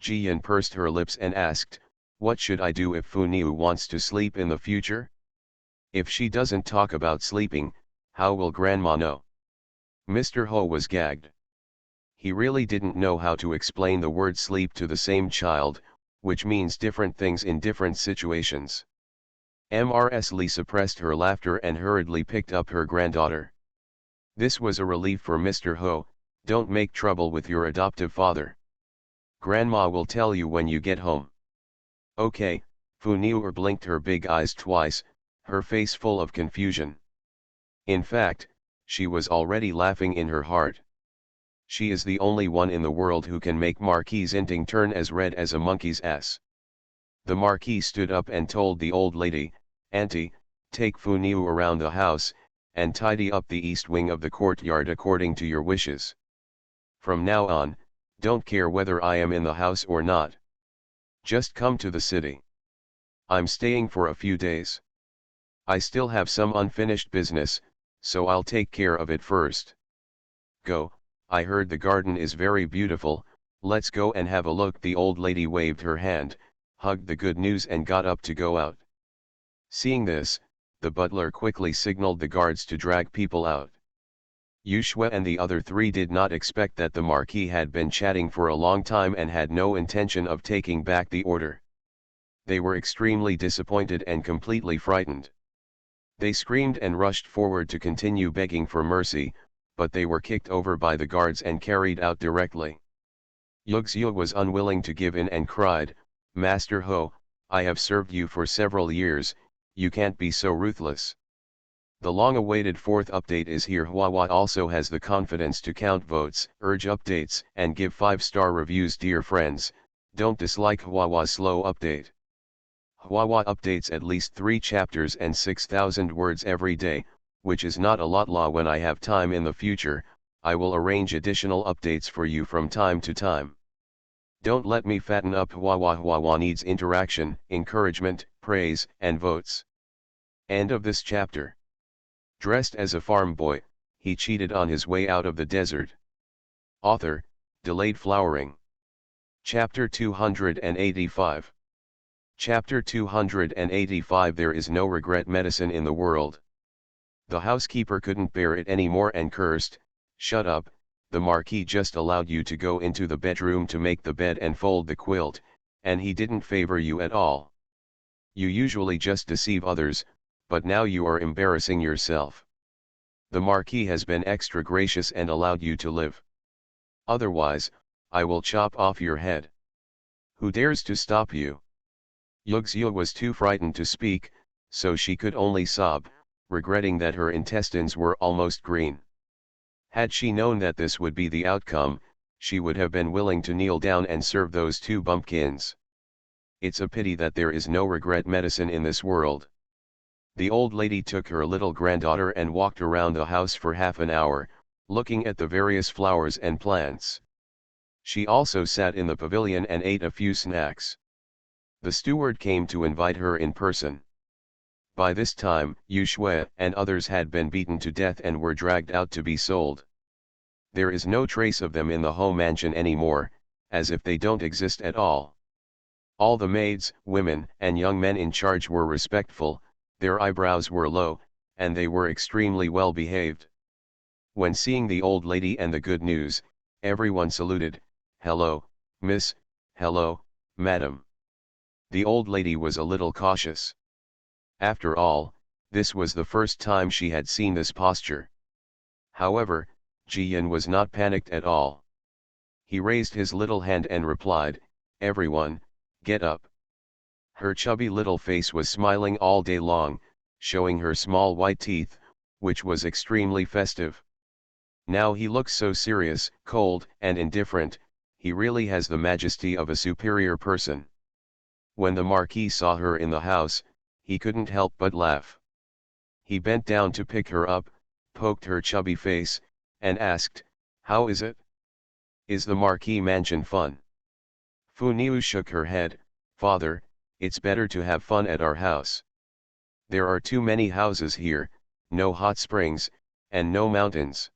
Jiyan pursed her lips and asked, "What should I do if Fu Niu wants to sleep in the future? If she doesn't talk about sleeping, how will grandma know?" Mr. Ho was gagged. He really didn't know how to explain the word sleep to the same child, which means different things in different situations. Mrs. Lee suppressed her laughter and hurriedly picked up her granddaughter. This was a relief for Mr. Ho. "Don't make trouble with your adoptive father. Grandma will tell you when you get home." "Okay," Fu Niu blinked her big eyes twice, her face full of confusion. In fact, she was already laughing in her heart. She is the only one in the world who can make Marquis Xinting turn as red as a monkey's ass. The Marquis stood up and told the old lady, "Auntie, take Fu Niu around the house, and tidy up the east wing of the courtyard according to your wishes. From now on, don't care whether I am in the house or not. Just come to the city. I'm staying for a few days. I still have some unfinished business, so I'll take care of it first. Go, I heard the garden is very beautiful, let's go and have a look." The old lady waved her hand, hugged the good news and got up to go out. Seeing this, the butler quickly signaled the guards to drag people out. Yu Shui and the other three did not expect that the Marquis had been chatting for a long time and had no intention of taking back the order. They were extremely disappointed and completely frightened. They screamed and rushed forward to continue begging for mercy, but they were kicked over by the guards and carried out directly. Yugzil was unwilling to give in and cried, "Master Ho, I have served you for several years, you can't be so ruthless." The long-awaited fourth update is here. Huawei also has the confidence to count votes, urge updates, and give 5-star reviews. Dear friends, don't dislike Huawei's slow update. Huawei updates at least 3 chapters and 6,000 words every day, which is not a lot. When I have time in the future, I will arrange additional updates for you from time to time. Don't let me fatten up Huawei. Huawei needs interaction, encouragement, praise, and votes. End of this chapter. Dressed as a farm boy, he cheated on his way out of the desert. Author, Delayed Flowering. Chapter 285. Chapter 285. There is no regret medicine in the world. The housekeeper couldn't bear it anymore and cursed, "Shut up, the Marquis just allowed you to go into the bedroom to make the bed and fold the quilt, and he didn't favor you at all. You usually just deceive others, but now you are embarrassing yourself. The Marquis has been extra gracious and allowed you to live. Otherwise, I will chop off your head. Who dares to stop you?" Yugzil was too frightened to speak, so she could only sob, regretting that her intestines were almost green. Had she known that this would be the outcome, she would have been willing to kneel down and serve those 2 bumpkins. It's a pity that there is no regret medicine in this world. The old lady took her little granddaughter and walked around the house for half an hour, looking at the various flowers and plants. She also sat in the pavilion and ate a few snacks. The steward came to invite her in person. By this time, Yu Shui and others had been beaten to death and were dragged out to be sold. There is no trace of them in the home mansion anymore, as if they don't exist at all. All the maids, women, and young men in charge were respectful, their eyebrows were low, and they were extremely well behaved. When seeing the old lady and the good news, everyone saluted, "Hello, miss, hello, madam." The old lady was a little cautious. After all, this was the first time she had seen this posture. However, Jiyan was not panicked at all. He raised his little hand and replied, "Everyone, get up." Her chubby little face was smiling all day long, showing her small white teeth, which was extremely festive. Now he looks so serious, cold, and indifferent, he really has the majesty of a superior person. When the Marquis saw her in the house, he couldn't help but laugh. He bent down to pick her up, poked her chubby face, and asked, "How is it? Is the Marquis mansion fun?" Fu Niu shook her head, "Father, it's better to have fun at our house. There are too many houses here, no hot springs, and no mountains."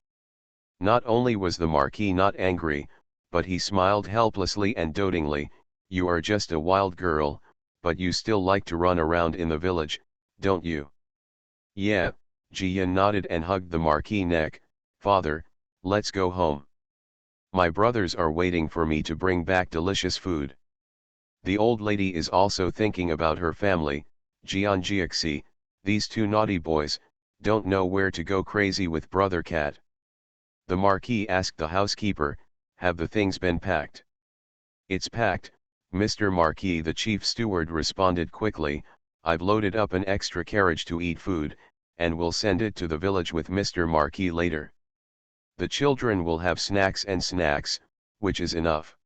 Not only was the Marquis not angry, but he smiled helplessly and dotingly, "You are just a wild girl, but you still like to run around in the village, don't you?" "Yeah," Jiyan nodded and hugged the Marquis' neck, "Father, let's go home. My brothers are waiting for me to bring back delicious food." The old lady is also thinking about her family, Jianjiaxi, these 2 naughty boys, don't know where to go crazy with brother cat. The Marquis asked the housekeeper, "Have the things been packed?" "It's packed, Mr. Marquis," the chief steward responded quickly, "I've loaded up an extra carriage to eat food, and we'll send it to the village with Mr. Marquis later. The children will have snacks, which is enough."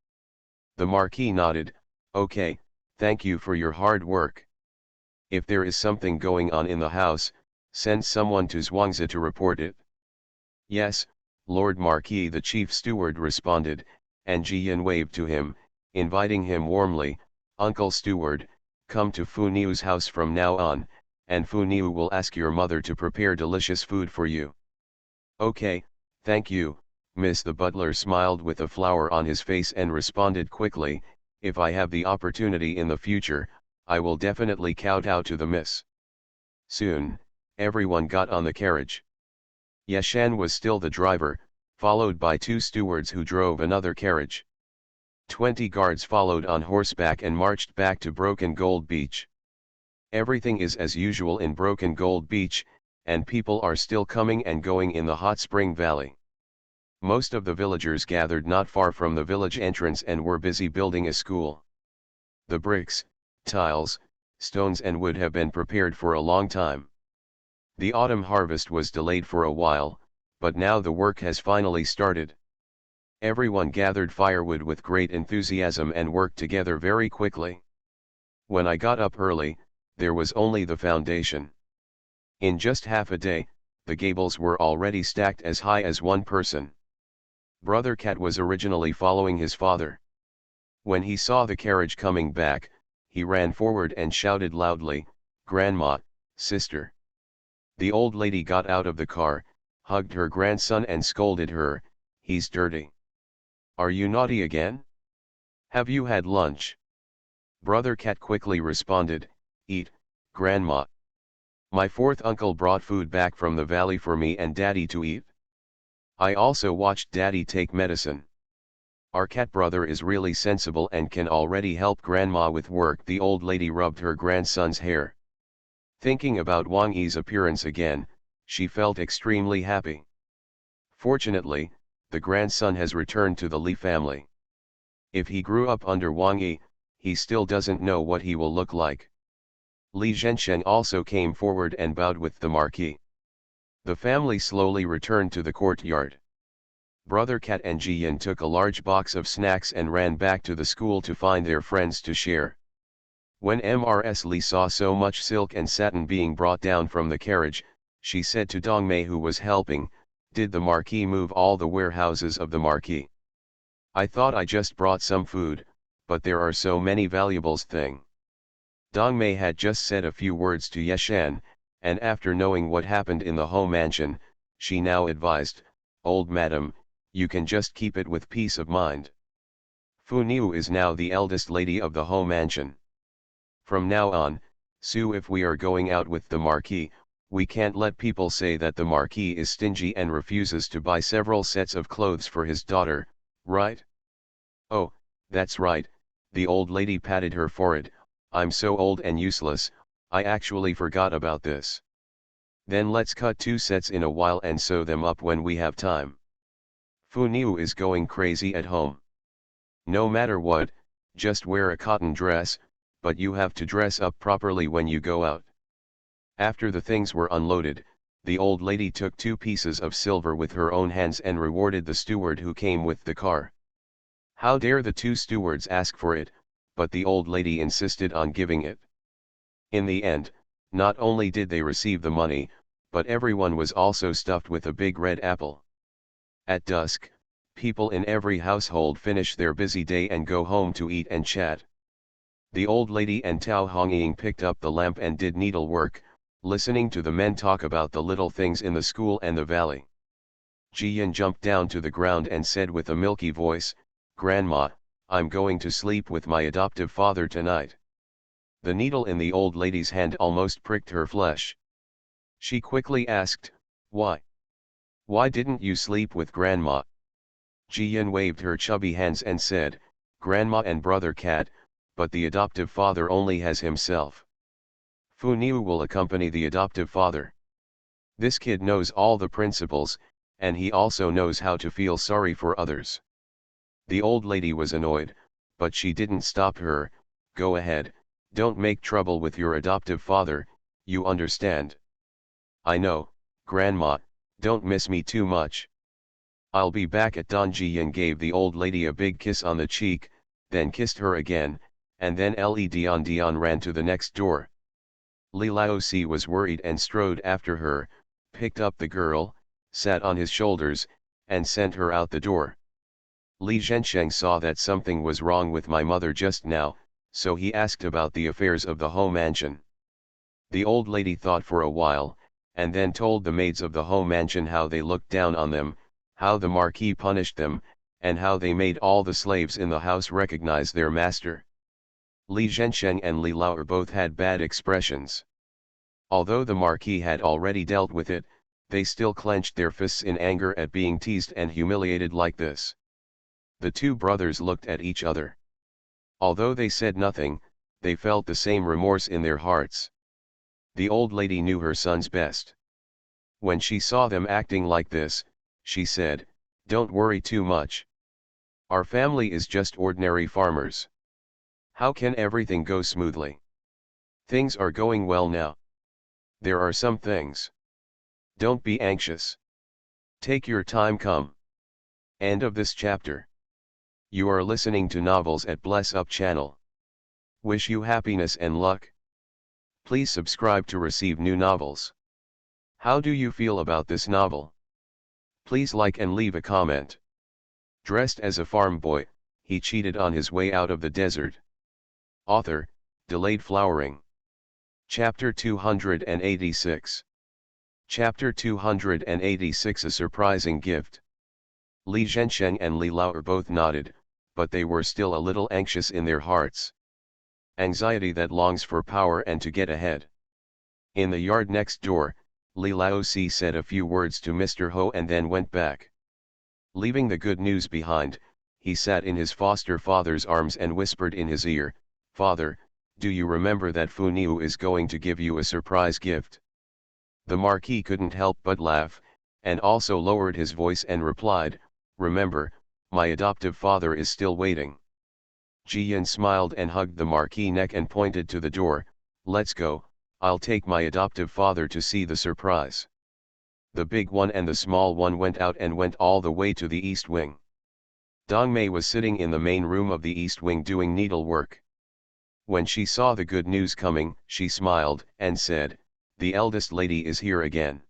The Marquis nodded, "Okay, thank you for your hard work. If there is something going on in the house, send someone to Zhuangzi to report it." "Yes, Lord Marquis," the chief steward responded, and Jiyan waved to him, inviting him warmly, "Uncle Steward, come to Fu Niu's house from now on, and Fu Niu will ask your mother to prepare delicious food for you." "Okay, thank you, miss." The butler smiled with a flower on his face and responded quickly, "If I have the opportunity in the future, I will definitely kowtow to the miss." Soon, everyone got on the carriage. Yashan was still the driver, followed by 2 stewards who drove another carriage. 20 guards followed on horseback and marched back to Broken Gold Beach. Everything is as usual in Broken Gold Beach, and people are still coming and going in the hot spring valley. Most of the villagers gathered not far from the village entrance and were busy building a school. The bricks, tiles, stones and wood have been prepared for a long time. The autumn harvest was delayed for a while, but now the work has finally started. Everyone gathered firewood with great enthusiasm and worked together very quickly. When I got up early, there was only the foundation. In just half a day, the gables were already stacked as high as one person. Brother Cat was originally following his father. When he saw the carriage coming back, he ran forward and shouted loudly, "Grandma, sister." The old lady got out of the car, hugged her grandson and scolded her, "He's dirty. Are you naughty again? Have you had lunch?" Brother Cat quickly responded, "Eat, Grandma. My fourth uncle brought food back from the valley for me and Daddy to eat. I also watched Daddy take medicine. Our cat brother is really sensible and can already help Grandma with work." The old lady rubbed her grandson's hair. Thinking about Wang Yi's appearance again, she felt extremely happy. Fortunately, the grandson has returned to the Li family. If he grew up under Wang Yi, he still doesn't know what he will look like. Li Zhensheng also came forward and bowed with the marquis. The family slowly returned to the courtyard. Brother Cat and Jiyan took a large box of snacks and ran back to the school to find their friends to share. When Mrs. Li saw so much silk and satin being brought down from the carriage, she said to Dong Mei, who was helping, "Did the marquis move all the warehouses of the marquis? I thought I just brought some food, but there are so many valuables thing." Dong Mei had just said a few words to Yeshan, and after knowing what happened in the home mansion, she now advised, "Old madam, you can just keep it with peace of mind. Fu Niu is now the eldest lady of the home mansion. From now on, Su, if we are going out with the marquis, we can't let people say that the marquis is stingy and refuses to buy several sets of clothes for his daughter, right?" "Oh, that's right," the old lady patted her forehead, "I'm so old and useless, I actually forgot about this. Then let's cut 2 sets in a while and sew them up when we have time. Fu Niu is going crazy at home. No matter what, just wear a cotton dress, but you have to dress up properly when you go out." After the things were unloaded, the old lady took 2 pieces of silver with her own hands and rewarded the steward who came with the car. How dare the 2 stewards ask for it, but the old lady insisted on giving it. In the end, not only did they receive the money, but everyone was also stuffed with a big red apple. At dusk, people in every household finish their busy day and go home to eat and chat. The old lady and Tao Hongying picked up the lamp and did needlework, listening to the men talk about the little things in the school and the valley. Jiyan jumped down to the ground and said with a milky voice, "Grandma, I'm going to sleep with my adoptive father tonight." The needle in the old lady's hand almost pricked her flesh. She quickly asked, "Why? Why didn't you sleep with Grandma?" Jiyan waved her chubby hands and said, "Grandma and Brother Cat, but the adoptive father only has himself. Fu Niu will accompany the adoptive father. This kid knows all the principles, and he also knows how to feel sorry for others." The old lady was annoyed, but she didn't stop her. "Go ahead, don't make trouble with your adoptive father, you understand?" "I know, Grandma, don't miss me too much. I'll be back at dawn." Jiyan gave the old lady a big kiss on the cheek, then kissed her again, and then Dion ran to the next door. Li Laozi was worried and strode after her, picked up the girl, sat on his shoulders, and sent her out the door. Li Zhensheng saw that something was wrong with my mother just now, so he asked about the affairs of the home mansion. The old lady thought for a while, and then told the maids of the home mansion how they looked down on them, how the marquis punished them, and how they made all the slaves in the house recognize their master. Li Zhensheng and Li Lao both had bad expressions. Although the marquis had already dealt with it, they still clenched their fists in anger at being teased and humiliated like this. The 2 brothers looked at each other. Although they said nothing, they felt the same remorse in their hearts. The old lady knew her sons best. When she saw them acting like this, she said, Don't worry too much. Our family is just ordinary farmers. How can everything go smoothly? Things are going well now. There are some things. Don't be anxious. Take your time. Come. End of this chapter. You are listening to Novels at Bless Up channel. Wish you happiness and luck. Please subscribe to receive new novels. How do you feel about this novel? Please like and leave a comment. Dressed as a farm boy, he cheated on his way out of the desert. Author, Delayed Flowering. Chapter 286. Chapter 286. A surprising gift. Li Zhensheng and Li Lao both nodded, but they were still a little anxious in their hearts. Anxiety that longs for power and to get ahead. In the yard next door, Li Laozi said a few words to Mr. Ho and then went back. Leaving the good news behind, he sat in his foster father's arms and whispered in his ear, "Father, do you remember that Fu Niu is going to give you a surprise gift?" The Marquis couldn't help but laugh, and also lowered his voice and replied, "Remember, my adoptive father is still waiting." Ji Yin smiled and hugged the Marquis' neck and pointed to the door, "Let's go, I'll take my adoptive father to see the surprise." The big one and the small one went out and went all the way to the east wing. Dong Mei was sitting in the main room of the east wing doing needlework. When she saw the good news coming, she smiled and said, "The eldest lady is here again."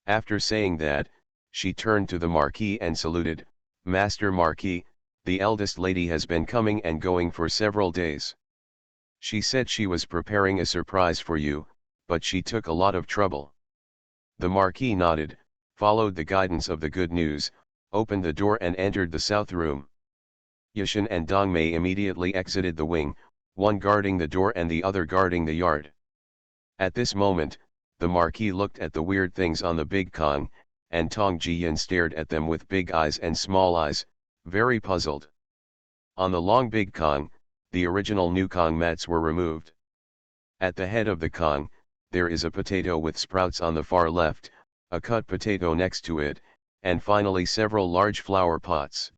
After saying that, she turned to the Marquis and saluted, "Master Marquis, the eldest lady has been coming and going for several days. She said she was preparing a surprise for you, but she took a lot of trouble." The Marquis nodded, followed the guidance of the good news, opened the door and entered the south room. Yishan and Dong Mei immediately exited the wing, one guarding the door and the other guarding the yard. At this moment, the Marquis looked at the weird things on the big Kong, and Tong Jiyan stared at them with big eyes and small eyes, very puzzled. On the long big Kong, the original new Kong mats were removed. At the head of the Kong, there is a potato with sprouts on the far left, a cut potato next to it, and finally several large flower pots.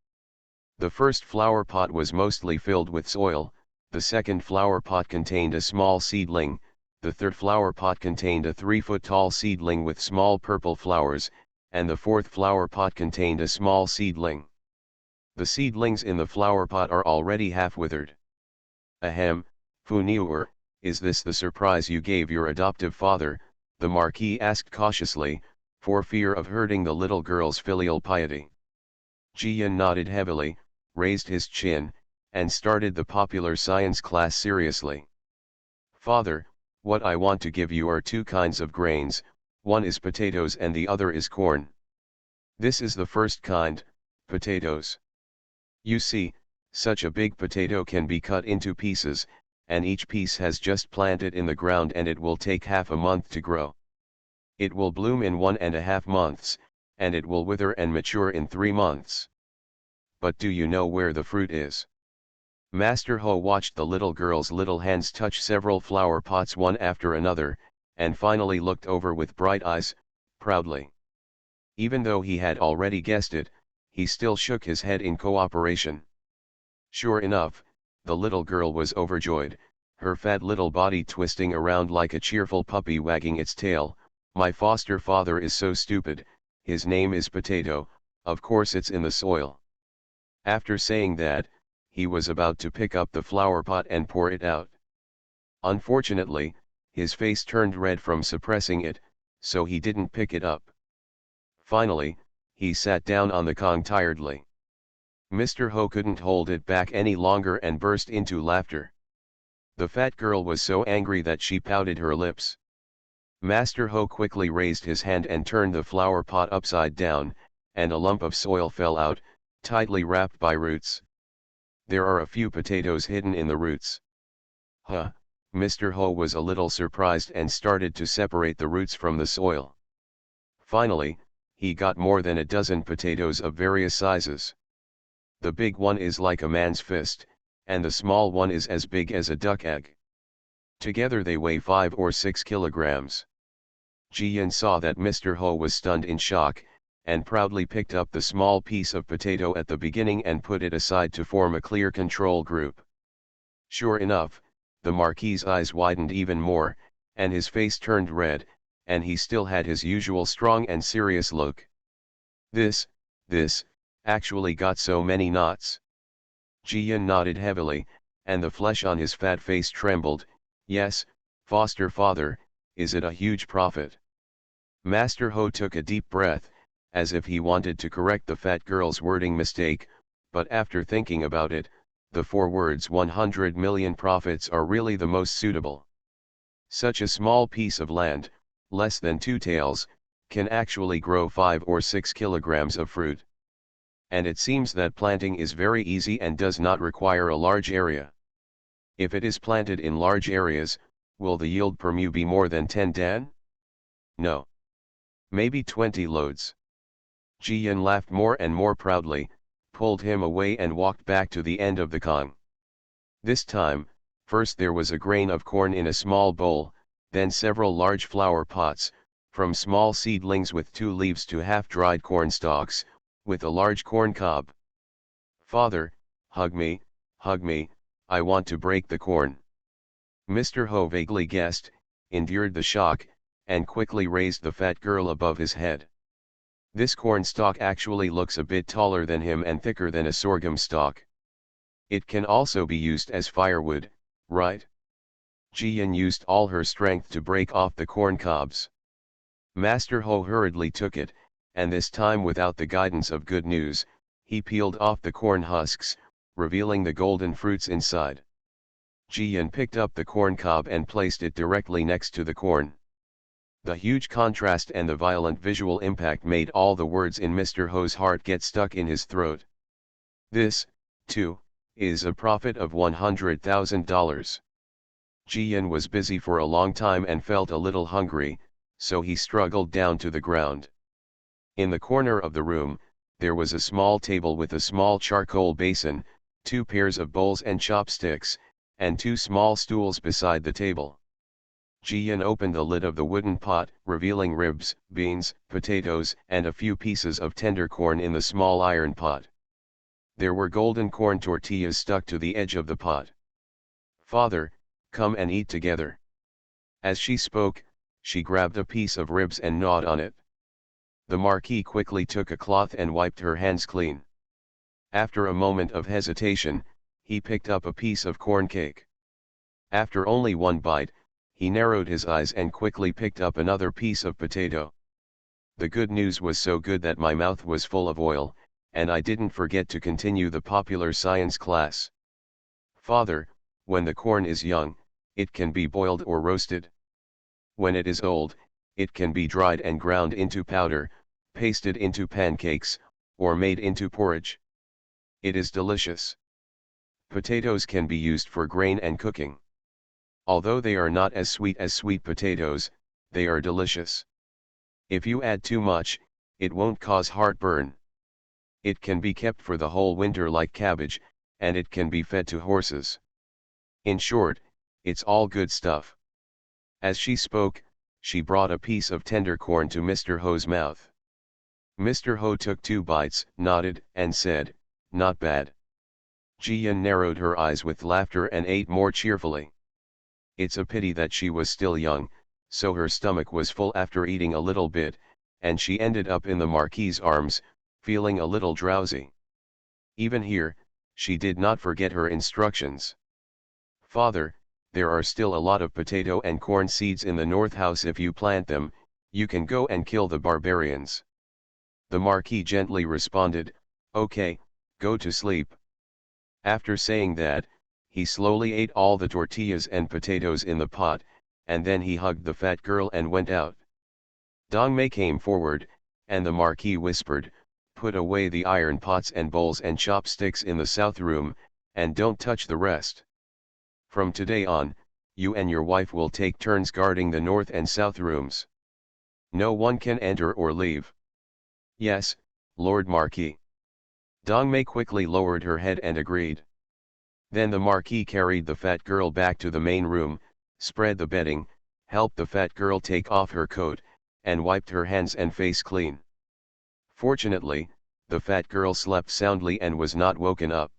The first flower pot was mostly filled with soil, the second flower pot contained a small seedling, the third flower pot contained a 3-foot-tall seedling with small purple flowers, and the fourth flower pot contained a small seedling. The seedlings in the flower pot are already half withered. "Ahem, Fu Niu, is this the surprise you gave your adoptive father?" the Marquis asked cautiously, for fear of hurting the little girl's filial piety. Ji Yin nodded heavily, raised his chin, and started the popular science class seriously. "Father, what I want to give you are two kinds of grains, one is potatoes and the other is corn. This is the first kind, potatoes. You see, such a big potato can be cut into pieces, and each piece has just planted in the ground and it will take half a month to grow. It will bloom in 1.5 months, and it will wither and mature in 3 months. But do you know where the fruit is?" Master Ho watched the little girl's little hands touch several flower pots one after another, and finally looked over with bright eyes, proudly. Even though he had already guessed it, he still shook his head in cooperation. Sure enough, the little girl was overjoyed, her fat little body twisting around like a cheerful puppy wagging its tail. "My foster father is so stupid, his name is Potato, of course it's in the soil." After saying that, he was about to pick up the flower pot and pour it out. Unfortunately, his face turned red from suppressing it, so he didn't pick it up. Finally, he sat down on the Kong tiredly. Mr. Ho couldn't hold it back any longer and burst into laughter. The fat girl was so angry that she pouted her lips. Master Ho quickly raised his hand and turned the flower pot upside down, and a lump of soil fell out, tightly wrapped by roots. There are a few potatoes hidden in the roots. Huh, Mr. Ho was a little surprised and started to separate the roots from the soil. Finally, he got more than a dozen potatoes of various sizes. The big one is like a man's fist, and the small one is as big as a duck egg. Together they weigh 5 or 6 kilograms. Ji Yin saw that Mr. Ho was stunned in shock, and proudly picked up the small piece of potato at the beginning and put it aside to form a clear control group. Sure enough, the Marquis's eyes widened even more, and his face turned red, and he still had his usual strong and serious look. This, actually got so many knots. Jian nodded heavily, and the flesh on his fat face trembled. Yes, foster father, is it a huge profit? Master Ho took a deep breath, as if he wanted to correct the fat girl's wording mistake, but after thinking about it, the 4 words 100 million profits are really the most suitable. Such a small piece of land, less than 2 taels, can actually grow 5 or 6 kilograms of fruit. And it seems that planting is very easy and does not require a large area. If it is planted in large areas, will the yield per mu be more than 10 dan? No. Maybe 20 loads. Jian laughed more and more proudly, pulled him away and walked back to the end of the kong. This time, first there was a grain of corn in a small bowl, then several large flower pots, from small seedlings with 2 leaves to half-dried corn stalks, with a large corn cob. Father, hug me, I want to break the corn. Mr. Ho vaguely guessed, endured the shock, and quickly raised the fat girl above his head. This corn stalk actually looks a bit taller than him and thicker than a sorghum stalk. It can also be used as firewood, right? Jian used all her strength to break off the corn cobs. Master Ho hurriedly took it, and this time without the guidance of good news, he peeled off the corn husks, revealing the golden fruits inside. Jian picked up the corn cob and placed it directly next to the corn. The huge contrast and the violent visual impact made all the words in Mr. Ho's heart get stuck in his throat. This, too, is a profit of $100,000. Jian was busy for a long time and felt a little hungry, so he struggled down to the ground. In the corner of the room, there was a small table with a small charcoal basin, 2 pairs of bowls and chopsticks, and 2 small stools beside the table. Jian opened the lid of the wooden pot, revealing ribs, beans, potatoes, and a few pieces of tender corn in the small iron pot. There were golden corn tortillas stuck to the edge of the pot. Father, come and eat together. As she spoke, she grabbed a piece of ribs and gnawed on it. The Marquis quickly took a cloth and wiped her hands clean. After a moment of hesitation, he picked up a piece of corn cake. After only 1 bite, he narrowed his eyes and quickly picked up another piece of potato. The good news was so good that my mouth was full of oil, and I didn't forget to continue the popular science class. Father, when the corn is young, it can be boiled or roasted. When it is old, it can be dried and ground into powder, pasted into pancakes, or made into porridge. It is delicious. Potatoes can be used for grain and cooking. Although they are not as sweet potatoes, they are delicious. If you add too much, it won't cause heartburn. It can be kept for the whole winter like cabbage, and it can be fed to horses. In short, it's all good stuff. As she spoke, she brought a piece of tender corn to Mr. Ho's mouth. Mr. Ho took 2 bites, nodded, and said, "Not bad." Jian narrowed her eyes with laughter and ate more cheerfully. It's a pity that she was still young, so her stomach was full after eating a little bit, and she ended up in the Marquis's arms, feeling a little drowsy. Even here, she did not forget her instructions. Father, there are still a lot of potato and corn seeds in the north house. If you plant them, you can go and kill the barbarians. The Marquis gently responded, "Okay, go to sleep." After saying that, he slowly ate all the tortillas and potatoes in the pot, and then he hugged the fat girl and went out. Dong Mei came forward, and the Marquis whispered, "Put away the iron pots and bowls and chopsticks in the south room, and don't touch the rest. From today on, you and your wife will take turns guarding the north and south rooms. No one can enter or leave." "Yes, Lord Marquis." Dong Mei quickly lowered her head and agreed. Then the Marquis carried the fat girl back to the main room, spread the bedding, helped the fat girl take off her coat, and wiped her hands and face clean. Fortunately, the fat girl slept soundly and was not woken up.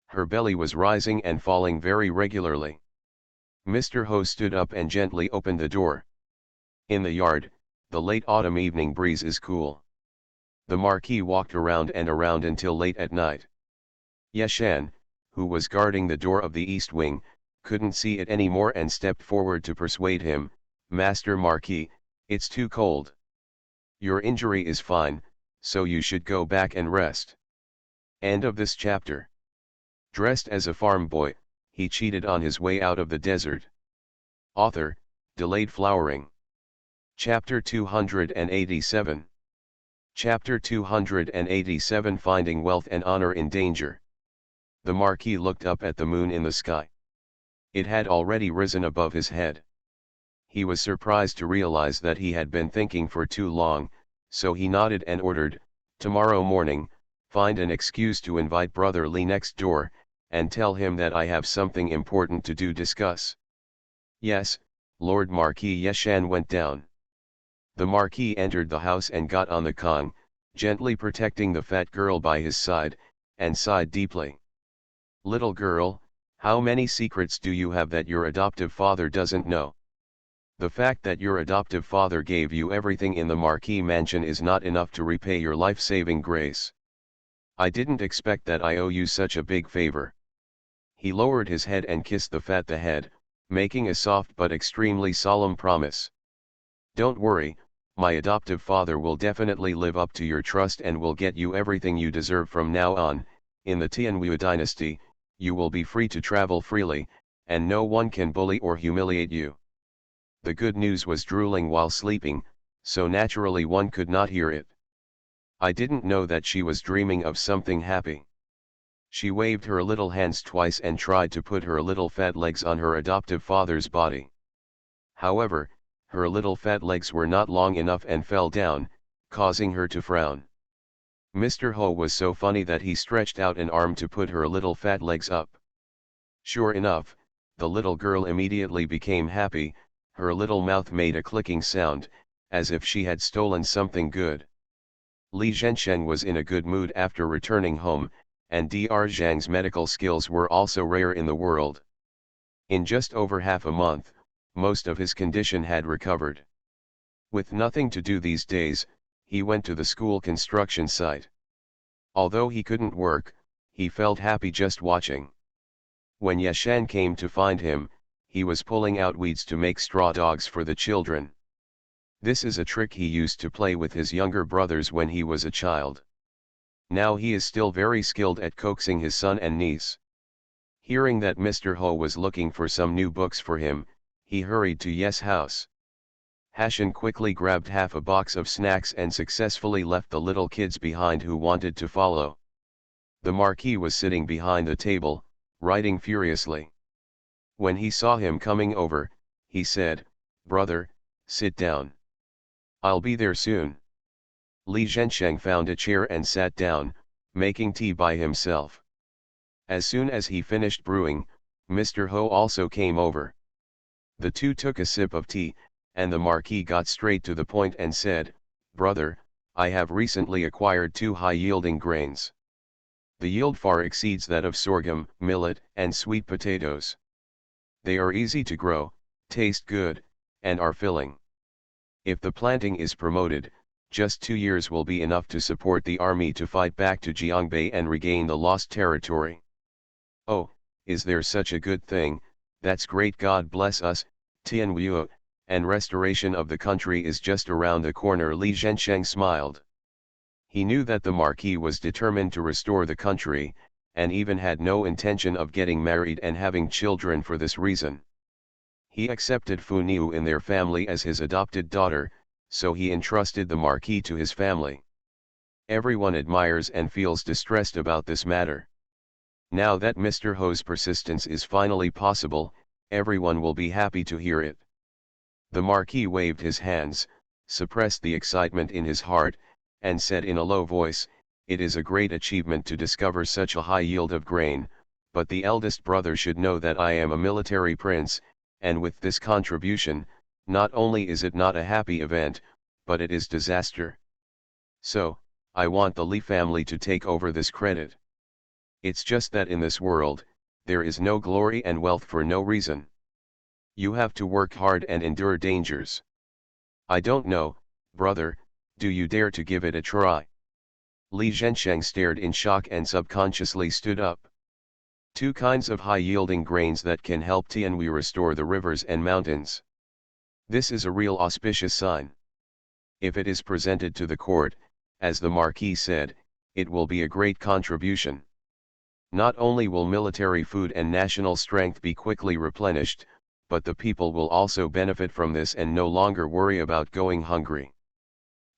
Her belly was rising and falling very regularly. Mr. Ho stood up and gently opened the door. In the yard, the late autumn evening breeze is cool. The Marquis walked around and around until late at night. Yeshan, who was guarding the door of the east wing, couldn't see it anymore and stepped forward to persuade him, "Master Marquis, it's too cold. Your injury is fine, so you should go back and rest." End of this chapter. Dressed as a farm boy, he cheated on his way out of the desert. Author, Delayed Flowering. Chapter 287. Chapter 287 Finding Wealth and Honor in Danger. The Marquis looked up at the moon in the sky. It had already risen above his head. He was surprised to realize that he had been thinking for too long, so he nodded and ordered, "Tomorrow morning, find an excuse to invite Brother Li next door, and tell him that I have something important to discuss." "Yes, Lord Marquis." Yeshan went down. The Marquis entered the house and got on the Kong, gently protecting the fat girl by his side, and sighed deeply. "Little girl, how many secrets do you have that your adoptive father doesn't know? The fact that your adoptive father gave you everything in the Marquis mansion is not enough to repay your life-saving grace. I didn't expect that I owe you such a big favor." He lowered his head and kissed the fat head, making a soft but extremely solemn promise. "Don't worry, my adoptive father will definitely live up to your trust and will get you everything you deserve from now on. In the Tianwu dynasty, you will be free to travel freely, and no one can bully or humiliate you." The good news was drooling while sleeping, so naturally one could not hear it. I didn't know that she was dreaming of something happy. She waved her little hands twice and tried to put her little fat legs on her adoptive father's body. However, her little fat legs were not long enough and fell down, causing her to frown. Mr. Ho was so funny that he stretched out an arm to put her little fat legs up. Sure enough, the little girl immediately became happy. Her little mouth made a clicking sound, as if she had stolen something good. Li Zhensheng was in a good mood after returning home, and Dr. Zhang's medical skills were also rare in the world. In just over half a month, most of his condition had recovered. With nothing to do these days, he went to the school construction site. Although he couldn't work, he felt happy just watching. When Yeshan came to find him, he was pulling out weeds to make straw dogs for the children. This is a trick he used to play with his younger brothers when he was a child. Now he is still very skilled at coaxing his son and niece. Hearing that Mr. Ho was looking for some new books for him, he hurried to Yes' house. Hashan quickly grabbed half a box of snacks and successfully left the little kids behind who wanted to follow. The Marquis was sitting behind the table, writing furiously. When he saw him coming over, he said, "Brother, sit down. I'll be there soon." Li Zhensheng found a chair and sat down, making tea by himself. As soon as he finished brewing, Mr. Ho also came over. The two took a sip of tea, and the Marquis got straight to the point and said, "Brother, I have recently acquired 2 high-yielding grains. The yield far exceeds that of sorghum, millet, and sweet potatoes. They are easy to grow, taste good, and are filling. If the planting is promoted, just 2 years will be enough to support the army to fight back to Jiangbei and regain the lost territory." "Oh, is there such a good thing? That's great. God bless us, Tianwu, and restoration of the country is just around the corner." Li Zhensheng smiled. He knew that the Marquis was determined to restore the country, and even had no intention of getting married and having children for this reason. He accepted Fu Niu in their family as his adopted daughter, so he entrusted the Marquis to his family. Everyone admires and feels distressed about this matter. Now that Mr. Ho's persistence is finally possible, everyone will be happy to hear it. The Marquis waved his hands, suppressed the excitement in his heart, and said in a low voice, "It is a great achievement to discover such a high yield of grain, but the eldest brother should know that I am a military prince, and with this contribution, not only is it not a happy event, but it is disaster. So, I want the Li family to take over this credit. It's just that in this world, there is no glory and wealth for no reason. You have to work hard and endure dangers. I don't know, brother, do you dare to give it a try? Li Zhensheng stared in shock and subconsciously stood up. Two kinds of high-yielding grains that can help Tianhui restore the rivers and mountains. This is a real auspicious sign. If it is presented to the court, as the Marquis said, it will be a great contribution. Not only will military food and national strength be quickly replenished, but the people will also benefit from this and no longer worry about going hungry.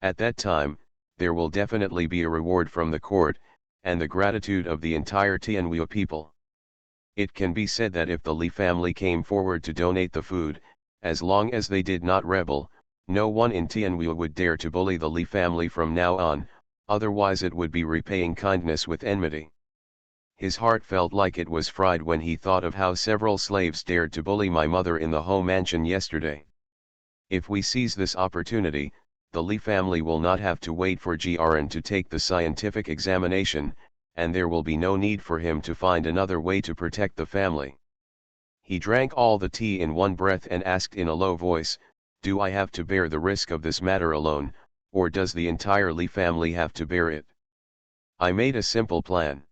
At that time, there will definitely be a reward from the court, and the gratitude of the entire Tianhui people. It can be said that if the Li family came forward to donate the food, as long as they did not rebel, no one in Tianhui would dare to bully the Li family from now on, otherwise it would be repaying kindness with enmity. His heart felt like it was fried when he thought of how several slaves dared to bully my mother in the home mansion yesterday. If we seize this opportunity, the Li family will not have to wait for Jiren to take the scientific examination, and there will be no need for him to find another way to protect the family. He drank all the tea in one breath and asked in a low voice, "Do I have to bear the risk of this matter alone, or does the entire Li family have to bear it? I made a simple plan.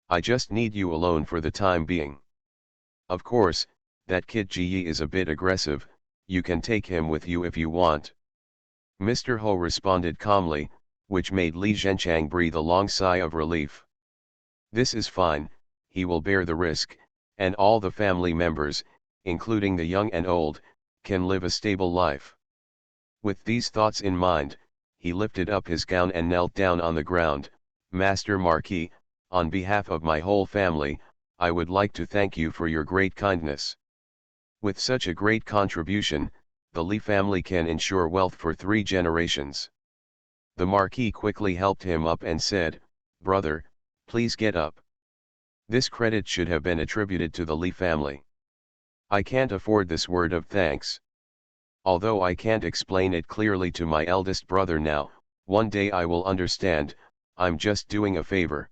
I just need you alone for the time being. Of course, that kid Ji is a bit aggressive, you can take him with you if you want." Mr. Ho responded calmly, which made Li Zhenchang breathe a long sigh of relief. "This is fine, he will bear the risk, and all the family members, including the young and old, can live a stable life." With these thoughts in mind, he lifted up his gown and knelt down on the ground. "Master Marquis, on behalf of my whole family, I would like to thank you for your great kindness. With such a great contribution, the Li family can ensure wealth for 3 generations. The Marquis quickly helped him up and said, "Brother, please get up. This credit should have been attributed to the Li family. I can't afford this word of thanks. Although I can't explain it clearly to my eldest brother now, one day I will understand, I'm just doing a favor."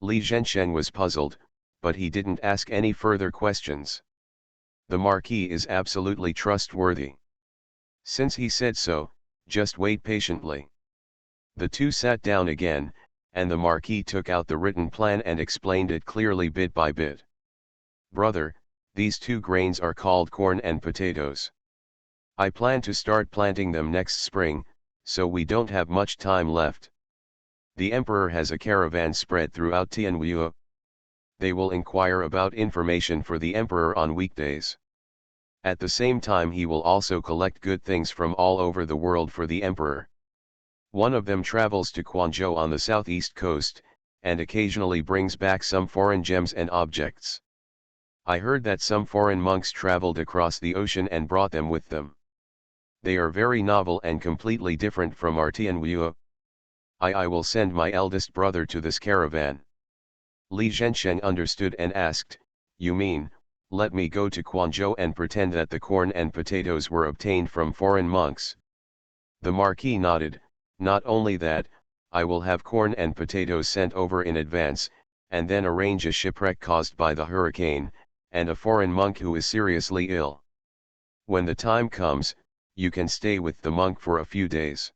Li Zhensheng was puzzled, but he didn't ask any further questions. The Marquis is absolutely trustworthy. Since he said so, just wait patiently. The two sat down again, and the Marquis took out the written plan and explained it clearly bit by bit. "Brother, these 2 grains are called corn and potatoes. I plan to start planting them next spring, so we don't have much time left. The Emperor has a caravan spread throughout Tianhui. They will inquire about information for the Emperor on weekdays. At the same time he will also collect good things from all over the world for the Emperor. One of them travels to Quanzhou on the southeast coast, and occasionally brings back some foreign gems and objects. I heard that some foreign monks traveled across the ocean and brought them with them. They are very novel and completely different from our Tianhui. I will send my eldest brother to this caravan." Li Zhensheng understood and asked, "You mean, let me go to Quanzhou and pretend that the corn and potatoes were obtained from foreign monks?" The Marquis nodded. "Not only that, I will have corn and potatoes sent over in advance, and then arrange a shipwreck caused by the hurricane, and a foreign monk who is seriously ill. When the time comes, you can stay with the monk for a few days.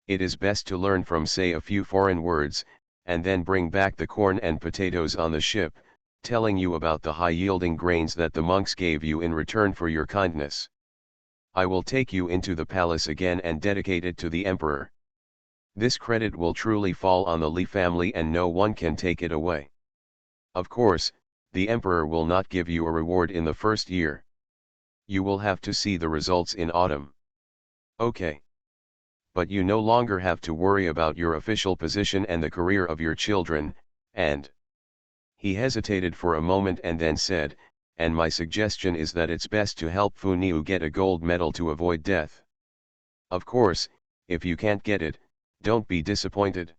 It is best to learn from say a few foreign words, and then bring back the corn and potatoes on the ship, telling you about the high-yielding grains that the monks gave you in return for your kindness. I will take you into the palace again and dedicate it to the Emperor. This credit will truly fall on the Li family and no one can take it away. Of course, the Emperor will not give you a reward in the first year. You will have to see the results in autumn. Okay. But you no longer have to worry about your official position and the career of your children, and..." He hesitated for a moment and then said, "And my suggestion is that it's best to help Fu Niu get a gold medal to avoid death. Of course, if you can't get it, don't be disappointed.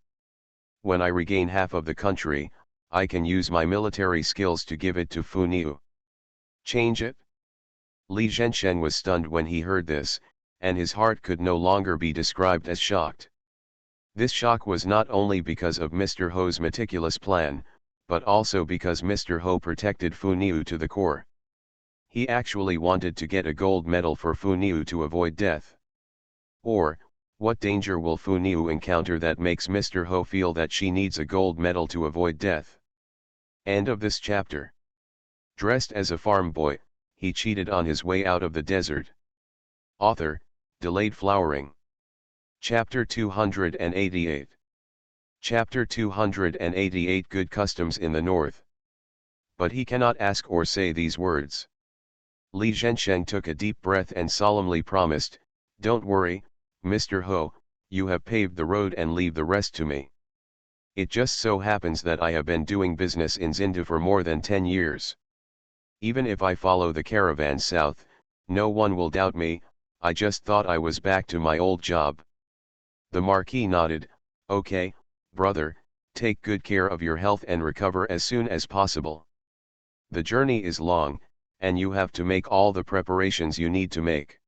When I regain half of the country, I can use my military skills to give it to Fu Niu." "Change it?" Li Zhensheng was stunned when he heard this, and his heart could no longer be described as shocked. This shock was not only because of Mr. Ho's meticulous plan, but also because Mr. Ho protected Fu Niu to the core. He actually wanted to get a gold medal for Fu Niu to avoid death. Or, what danger will Fu Niu encounter that makes Mr. Ho feel that she needs a gold medal to avoid death? End of this chapter. Dressed as a farm boy, he cheated on his way out of the desert. Author, Delayed Flowering. Chapter 288. Chapter 288 Good Customs in the North. But he cannot ask or say these words. Li Zhensheng took a deep breath and solemnly promised, "Don't worry, Mr. Ho, you have paved the road and leave the rest to me. It just so happens that I have been doing business in Zindu for more than 10 years. Even if I follow the caravan south, no one will doubt me. I just thought I was back to my old job." The Marquis nodded, "Okay, brother, take good care of your health and recover as soon as possible. The journey is long, and you have to make all the preparations you need to make.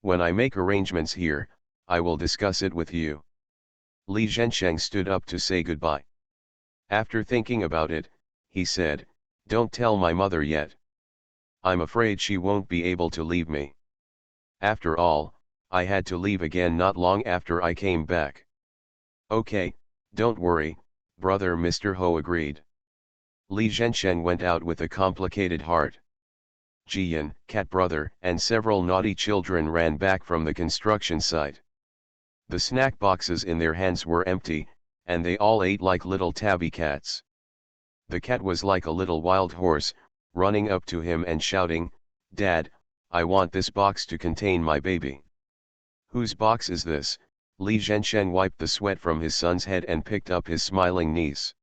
When I make arrangements here, I will discuss it with you." Li Zhensheng stood up to say goodbye. After thinking about it, he said, "Don't tell my mother yet. I'm afraid she won't be able to leave me. After all, I had to leave again not long after I came back." "Okay, don't worry, brother," Mr. Ho agreed. Li Zhensheng went out with a complicated heart. Jiyan, cat brother, and several naughty children ran back from the construction site. The snack boxes in their hands were empty, and they all ate like little tabby cats. The cat was like a little wild horse, running up to him and shouting, "Dad, I want this box to contain my baby." "Whose box is this?" Li Zhensheng wiped the sweat from his son's head and picked up his smiling niece.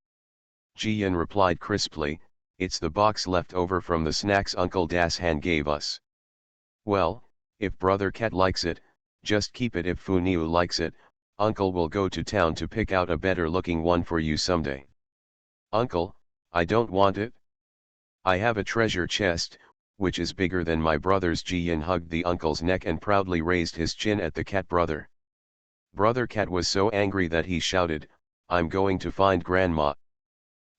Jiyan replied crisply, "It's the box left over from the snacks Uncle Das Han gave us." "Well, if Brother Cat likes it, just keep it. If Fu Niu likes it, Uncle will go to town to pick out a better looking one for you someday." "Uncle, I don't want it. I have a treasure chest, which is bigger than my brother's." Jiyan hugged the uncle's neck and proudly raised his chin at the cat brother. Brother Cat was so angry that he shouted, "I'm going to find Grandma.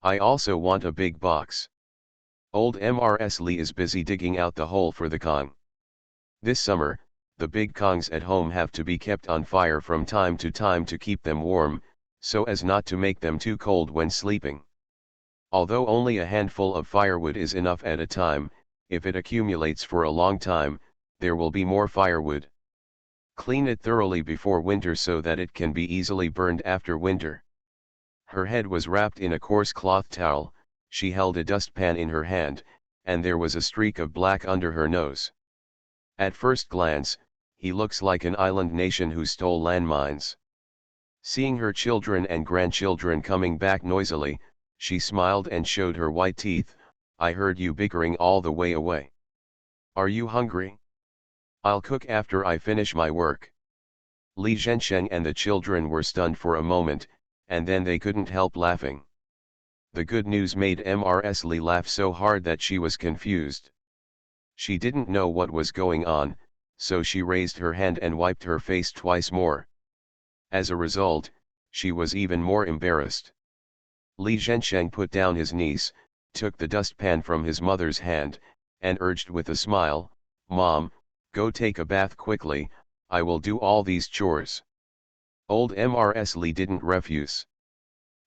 I also want a big box." Old Mrs. Li is busy digging out the hole for the Kong. This summer, the big Kongs at home have to be kept on fire from time to time to keep them warm, so as not to make them too cold when sleeping. Although only a handful of firewood is enough at a time, if it accumulates for a long time, there will be more firewood. Clean it thoroughly before winter so that it can be easily burned after winter. Her head was wrapped in a coarse cloth towel, she held a dustpan in her hand, and there was a streak of black under her nose. At first glance, he looks like an island nation who stole landmines. Seeing her children and grandchildren coming back noisily, she smiled and showed her white teeth. "I heard you bickering all the way away. Are you hungry? I'll cook after I finish my work." Li Zhensheng and the children were stunned for a moment, and then they couldn't help laughing. The good news made Mrs. Li laugh so hard that she was confused. She didn't know what was going on, so she raised her hand and wiped her face twice more. As a result, she was even more embarrassed. Li Zhensheng put down his niece, took the dustpan from his mother's hand, and urged with a smile, "Mom, go take a bath quickly, I will do all these chores." Old Mrs. Li didn't refuse.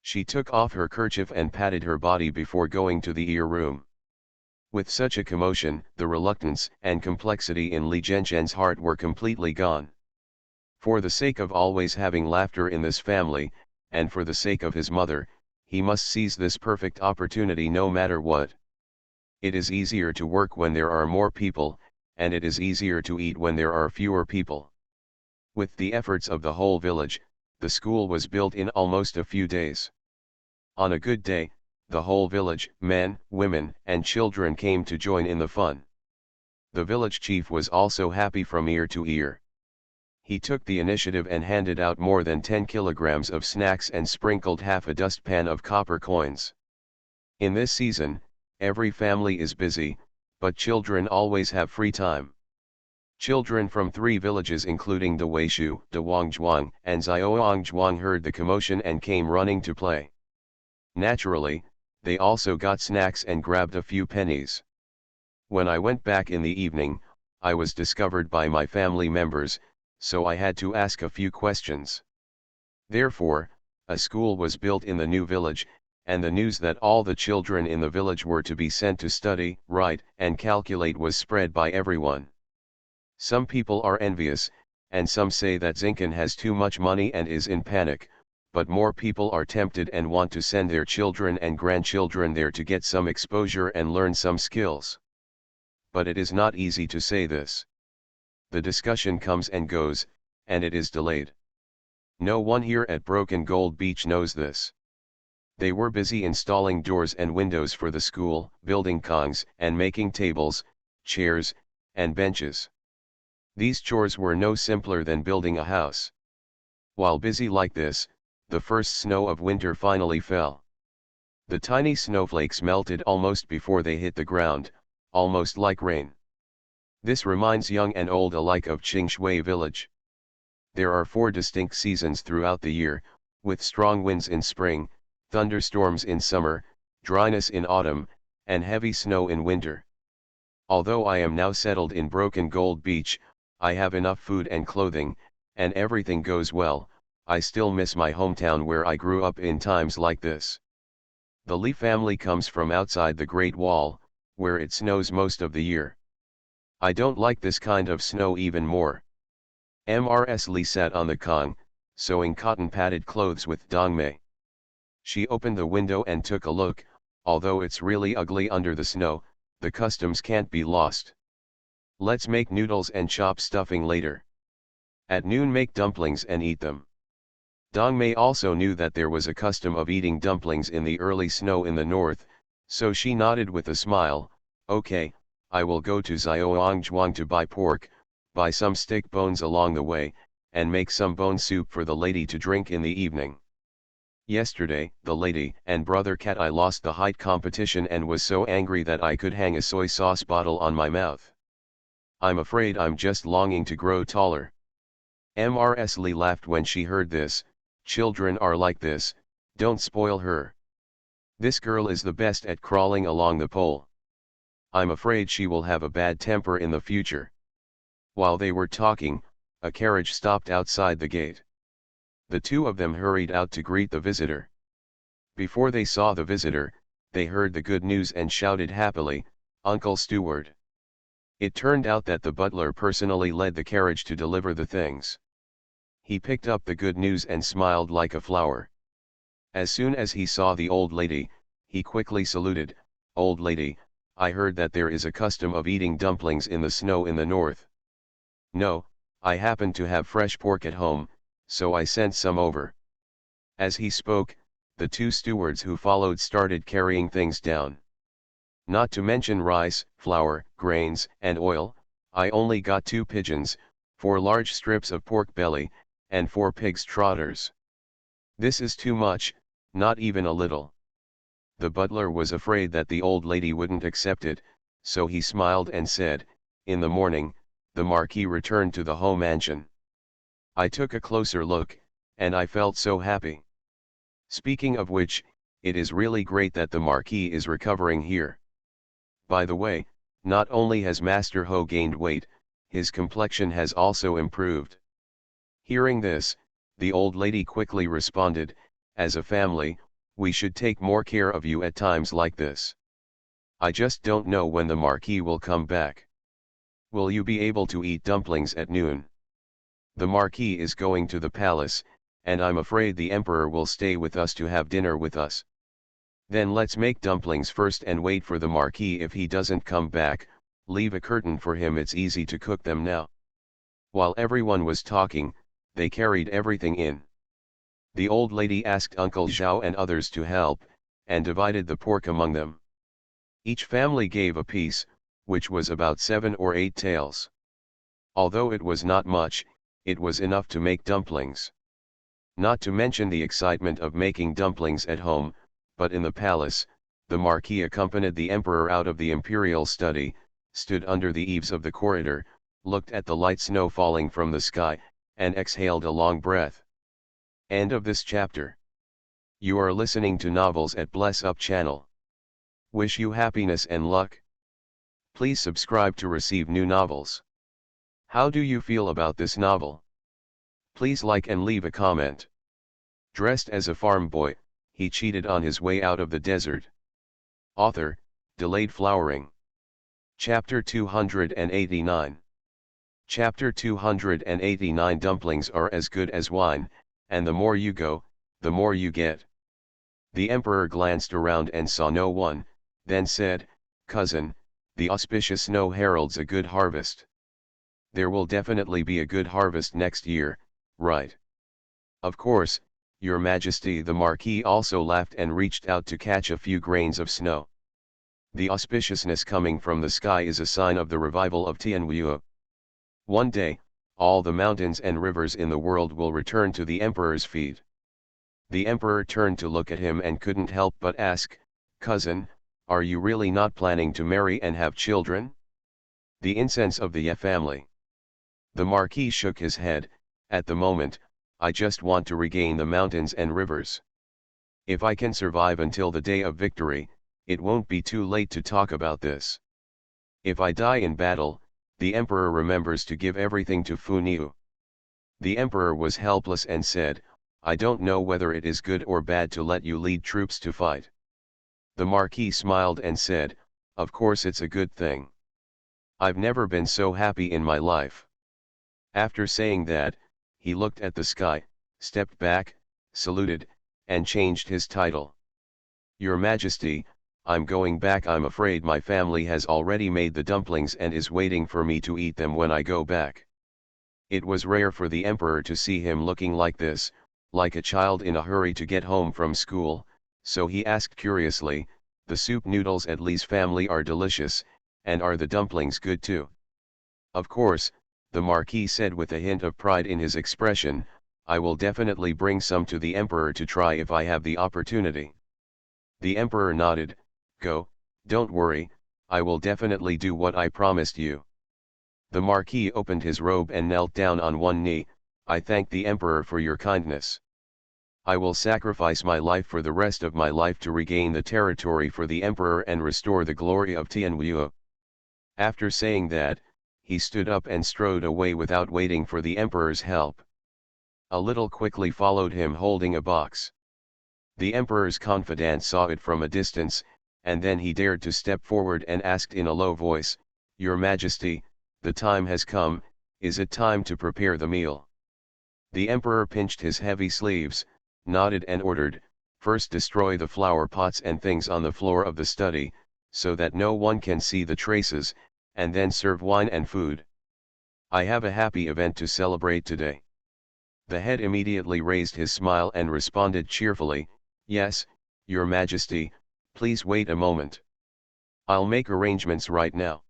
She took off her kerchief and patted her body before going to the ear room. With such a commotion, the reluctance and complexity in Li Zhensheng's heart were completely gone. For the sake of always having laughter in this family, and for the sake of his mother, he must seize this perfect opportunity no matter what. It is easier to work when there are more people, and it is easier to eat when there are fewer people. With the efforts of the whole village, the school was built in almost a few days. On a good day, the whole village, men, women, and children came to join in the fun. The village chief was also happy from ear to ear. He took the initiative and handed out more than 10 kilograms of snacks and sprinkled half a dustpan of copper coins. In this season, every family is busy, but children always have free time. Children from 3 villages including the Weishu, Dawangjuang, and Xiaoangjuang heard the commotion and came running to play. Naturally, they also got snacks and grabbed a few pennies. When I went back in the evening, I was discovered by my family members, so I had to ask a few questions. Therefore, a school was built in the new village, and the news that all the children in the village were to be sent to study, write, and calculate was spread by everyone. Some people are envious, and some say that Zinken has too much money and is in panic, but more people are tempted and want to send their children and grandchildren there to get some exposure and learn some skills. But it is not easy to say this. The discussion comes and goes, and it is delayed. No one here at Broken Gold Beach knows this. They were busy installing doors and windows for the school, building kongs, and making tables, chairs, and benches. These chores were no simpler than building a house. While busy like this, the first snow of winter finally fell. The tiny snowflakes melted almost before they hit the ground, almost like rain. This reminds young and old alike of Qingshui village. There are 4 distinct seasons throughout the year, with strong winds in spring, thunderstorms in summer, dryness in autumn, and heavy snow in winter. Although I am now settled in Broken Gold Beach, I have enough food and clothing, and everything goes well, I still miss my hometown where I grew up in times like this. The Lee family comes from outside the Great Wall, where it snows most of the year. I don't like this kind of snow even more. Mrs. Lee sat on the kong, sewing cotton-padded clothes with Dongmei. She opened the window and took a look. Although it's really ugly under the snow, the customs can't be lost. Let's make noodles and chop stuffing later. At noon make dumplings and eat them. Dongmei also knew that there was a custom of eating dumplings in the early snow in the north, so she nodded with a smile. Okay, I will go to Xiaoangjuang to buy pork, buy some steak bones along the way, and make some bone soup for the lady to drink in the evening. Yesterday, the lady and brother cat I lost the height competition and was so angry that I could hang a soy sauce bottle on my mouth. I'm afraid I'm just longing to grow taller. Mrs. Lee laughed when she heard this. Children are like this, don't spoil her. This girl is the best at crawling along the pole. I'm afraid she will have a bad temper in the future. While they were talking, a carriage stopped outside the gate. The 2 of them hurried out to greet the visitor. Before they saw the visitor, they heard the good news and shouted happily, "Uncle Steward." It turned out that the butler personally led the carriage to deliver the things. He picked up the good news and smiled like a flower. As soon as he saw the old lady, he quickly saluted, "Old lady, I heard that there is a custom of eating dumplings in the snow in the north." "No, I happen to have fresh pork at home, so I sent some over." As he spoke, the 2 stewards who followed started carrying things down. Not to mention rice, flour, grains, and oil, I only got 2 pigeons, 4 large strips of pork belly, and 4 pigs' trotters. This is too much, not even a little. The butler was afraid that the old lady wouldn't accept it, so he smiled and said, "In the morning, the Marquis returned to the home mansion." I took a closer look, and I felt so happy. Speaking of which, it is really great that the Marquis is recovering here. By the way, not only has Master Ho gained weight, his complexion has also improved. Hearing this, the old lady quickly responded, "As a family, we should take more care of you at times like this. I just don't know when the Marquis will come back. Will you be able to eat dumplings at noon? The Marquis is going to the palace, and I'm afraid the Emperor will stay with us to have dinner with us. Then let's make dumplings first and wait for the Marquis. If he doesn't come back, leave a curtain for him. It's easy to cook them now." While everyone was talking, they carried everything in. The old lady asked Uncle Zhao and others to help, and divided the pork among them. Each family gave a piece, which was about 7 or 8 taels. Although it was not much, it was enough to make dumplings. Not to mention the excitement of making dumplings at home, but in the palace, the Marquis accompanied the Emperor out of the imperial study, stood under the eaves of the corridor, looked at the light snow falling from the sky, and exhaled a long breath. End of this chapter. You are listening to Novels at Bless Up channel. Wish you happiness and luck. Please subscribe to receive new novels. How do you feel about this novel? Please like and leave a comment. Dressed as a farm boy, he cheated on his way out of the desert. Author, Delayed Flowering. Chapter 289. Chapter 289. Dumplings are as good as wine, and the more you go, the more you get. The emperor glanced around and saw no one, then said, "Cousin, the auspicious snow heralds a good harvest. There will definitely be a good harvest next year, right?" "Of course, Your Majesty." The Marquis also laughed and reached out to catch a few grains of snow. The auspiciousness coming from the sky is a sign of the revival of Tianwu. One day, all the mountains and rivers in the world will return to the emperor's feet. The emperor turned to look at him and couldn't help but ask, "Cousin, are you really not planning to marry and have children?" "The incense of the Ye family." The Marquis shook his head. "At the moment, I just want to regain the mountains and rivers. If I can survive until the day of victory, it won't be too late to talk about this. If I die in battle, the emperor remembers to give everything to Fu Niu." The emperor was helpless and said, "I don't know whether it is good or bad to let you lead troops to fight." The Marquis smiled and said, "Of course it's a good thing. I've never been so happy in my life." After saying that, he looked at the sky, stepped back, saluted, and changed his title. "Your Majesty, I'm going back. I'm afraid my family has already made the dumplings and is waiting for me to eat them when I go back." It was rare for the emperor to see him looking like this, like a child in a hurry to get home from school, so he asked curiously, "The soup noodles at Li's family are delicious, and are the dumplings good too?" "Of course," the Marquis said with a hint of pride in his expression, "I will definitely bring some to the emperor to try if I have the opportunity." The emperor nodded. "Go, don't worry, I will definitely do what I promised you." The Marquis opened his robe and knelt down on one knee. "I thank the emperor for your kindness. I will sacrifice my life for the rest of my life to regain the territory for the emperor and restore the glory of Tianwu." After saying that, he stood up and strode away without waiting for the emperor's help. A little quickly followed him holding a box. The emperor's confidant saw it from a distance, and then he dared to step forward and asked in a low voice, "Your Majesty, the time has come, is it time to prepare the meal?" The emperor pinched his heavy sleeves, nodded and ordered, "First destroy the flower pots and things on the floor of the study, so that no one can see the traces, and then serve wine and food. I have a happy event to celebrate today." The head immediately raised his smile and responded cheerfully, "Yes, Your Majesty, please wait a moment. I'll make arrangements right now."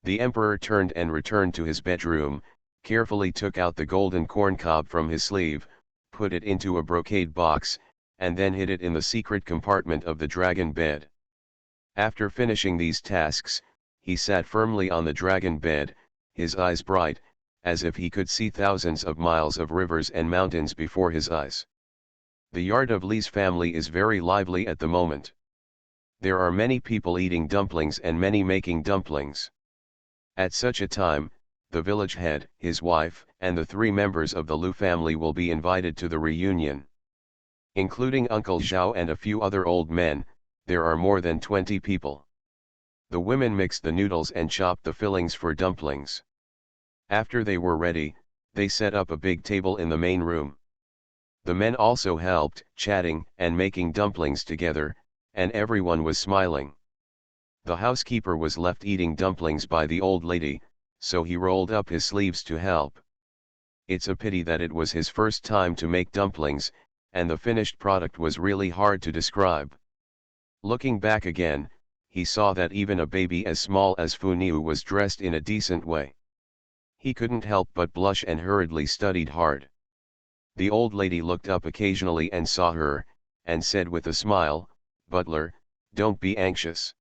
The emperor turned and returned to his bedroom, carefully took out the golden corncob from his sleeve, put it into a brocade box, and then hid it in the secret compartment of the dragon bed. After finishing these tasks, he sat firmly on the dragon bed, his eyes bright, as if he could see thousands of miles of rivers and mountains before his eyes. The yard of Li's family is very lively at the moment. There are many people eating dumplings and many making dumplings. At such a time, the village head, his wife, and the 3 members of the Lu family will be invited to the reunion. Including Uncle Zhao and a few other old men, there are more than 20 people. The women mixed the noodles and chopped the fillings for dumplings. After they were ready, they set up a big table in the main room. The men also helped, chatting and making dumplings together, and everyone was smiling. The housekeeper was left eating dumplings by the old lady, so he rolled up his sleeves to help. It's a pity that it was his first time to make dumplings, and the finished product was really hard to describe. Looking back again, he saw that even a baby as small as Fu Niu was dressed in a decent way. He couldn't help but blush and hurriedly studied hard. The old lady looked up occasionally and saw her, and said with a smile, "Butler, don't be anxious.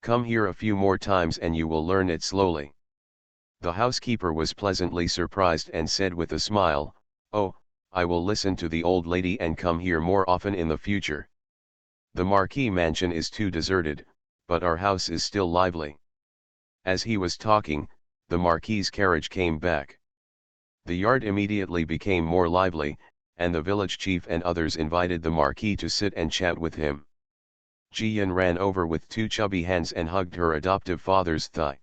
Come here a few more times and you will learn it slowly." The housekeeper was pleasantly surprised and said with a smile, "Oh, I will listen to the old lady and come here more often in the future. The Marquis mansion is too deserted, but our house is still lively." As he was talking, the Marquis's carriage came back. The yard immediately became more lively, and the village chief and others invited the Marquis to sit and chat with him. Jian ran over with two chubby hands and hugged her adoptive father's thigh.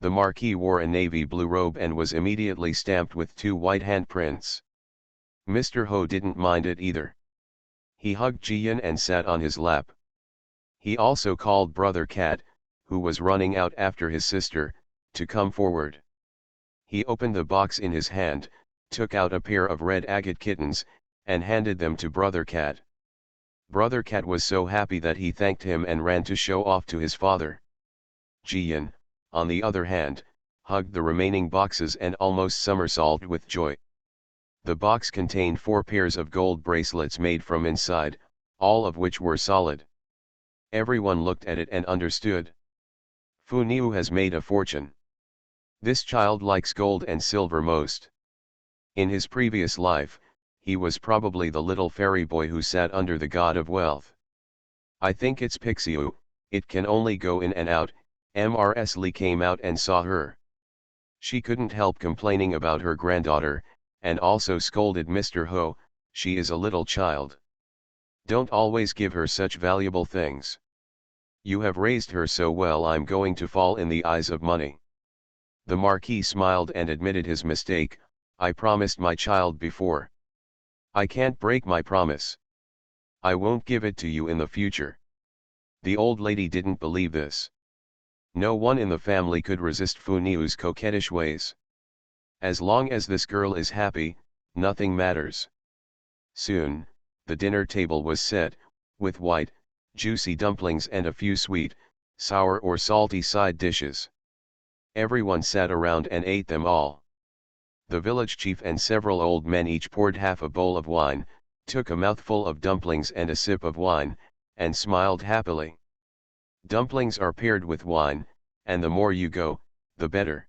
The Marquis wore a navy blue robe and was immediately stamped with two white handprints. Mr. Ho didn't mind it either. He hugged Jian and sat on his lap. He also called Brother Cat, who was running out after his sister, to come forward. He opened the box in his hand, took out a pair of red agate kittens, and handed them to Brother Cat. Brother Cat was so happy that he thanked him and ran to show off to his father. Jian, on the other hand, hugged the remaining boxes and almost somersaulted with joy. The box contained 4 pairs of gold bracelets made from inside, all of which were solid. Everyone looked at it and understood. Fu Niu has made a fortune. This child likes gold and silver most. In his previous life, he was probably the little fairy boy who sat under the god of wealth. I think it's Pixiu, it can only go in and out. Mrs. Lee came out and saw her. She couldn't help complaining about her granddaughter, and also scolded Mr. Ho, she is a little child. Don't always give her such valuable things. You have raised her so well, I'm going to fall in the eyes of money. The Marquis smiled and admitted his mistake. I promised my child before. I can't break my promise. I won't give it to you in the future. The old lady didn't believe this. No one in the family could resist Fu Niu's coquettish ways. As long as this girl is happy, nothing matters. Soon, the dinner table was set, with white, juicy dumplings and a few sweet, sour or salty side dishes. Everyone sat around and ate them all. The village chief and several old men each poured half a bowl of wine, took a mouthful of dumplings and a sip of wine, and smiled happily. Dumplings are paired with wine, and the more you go, the better.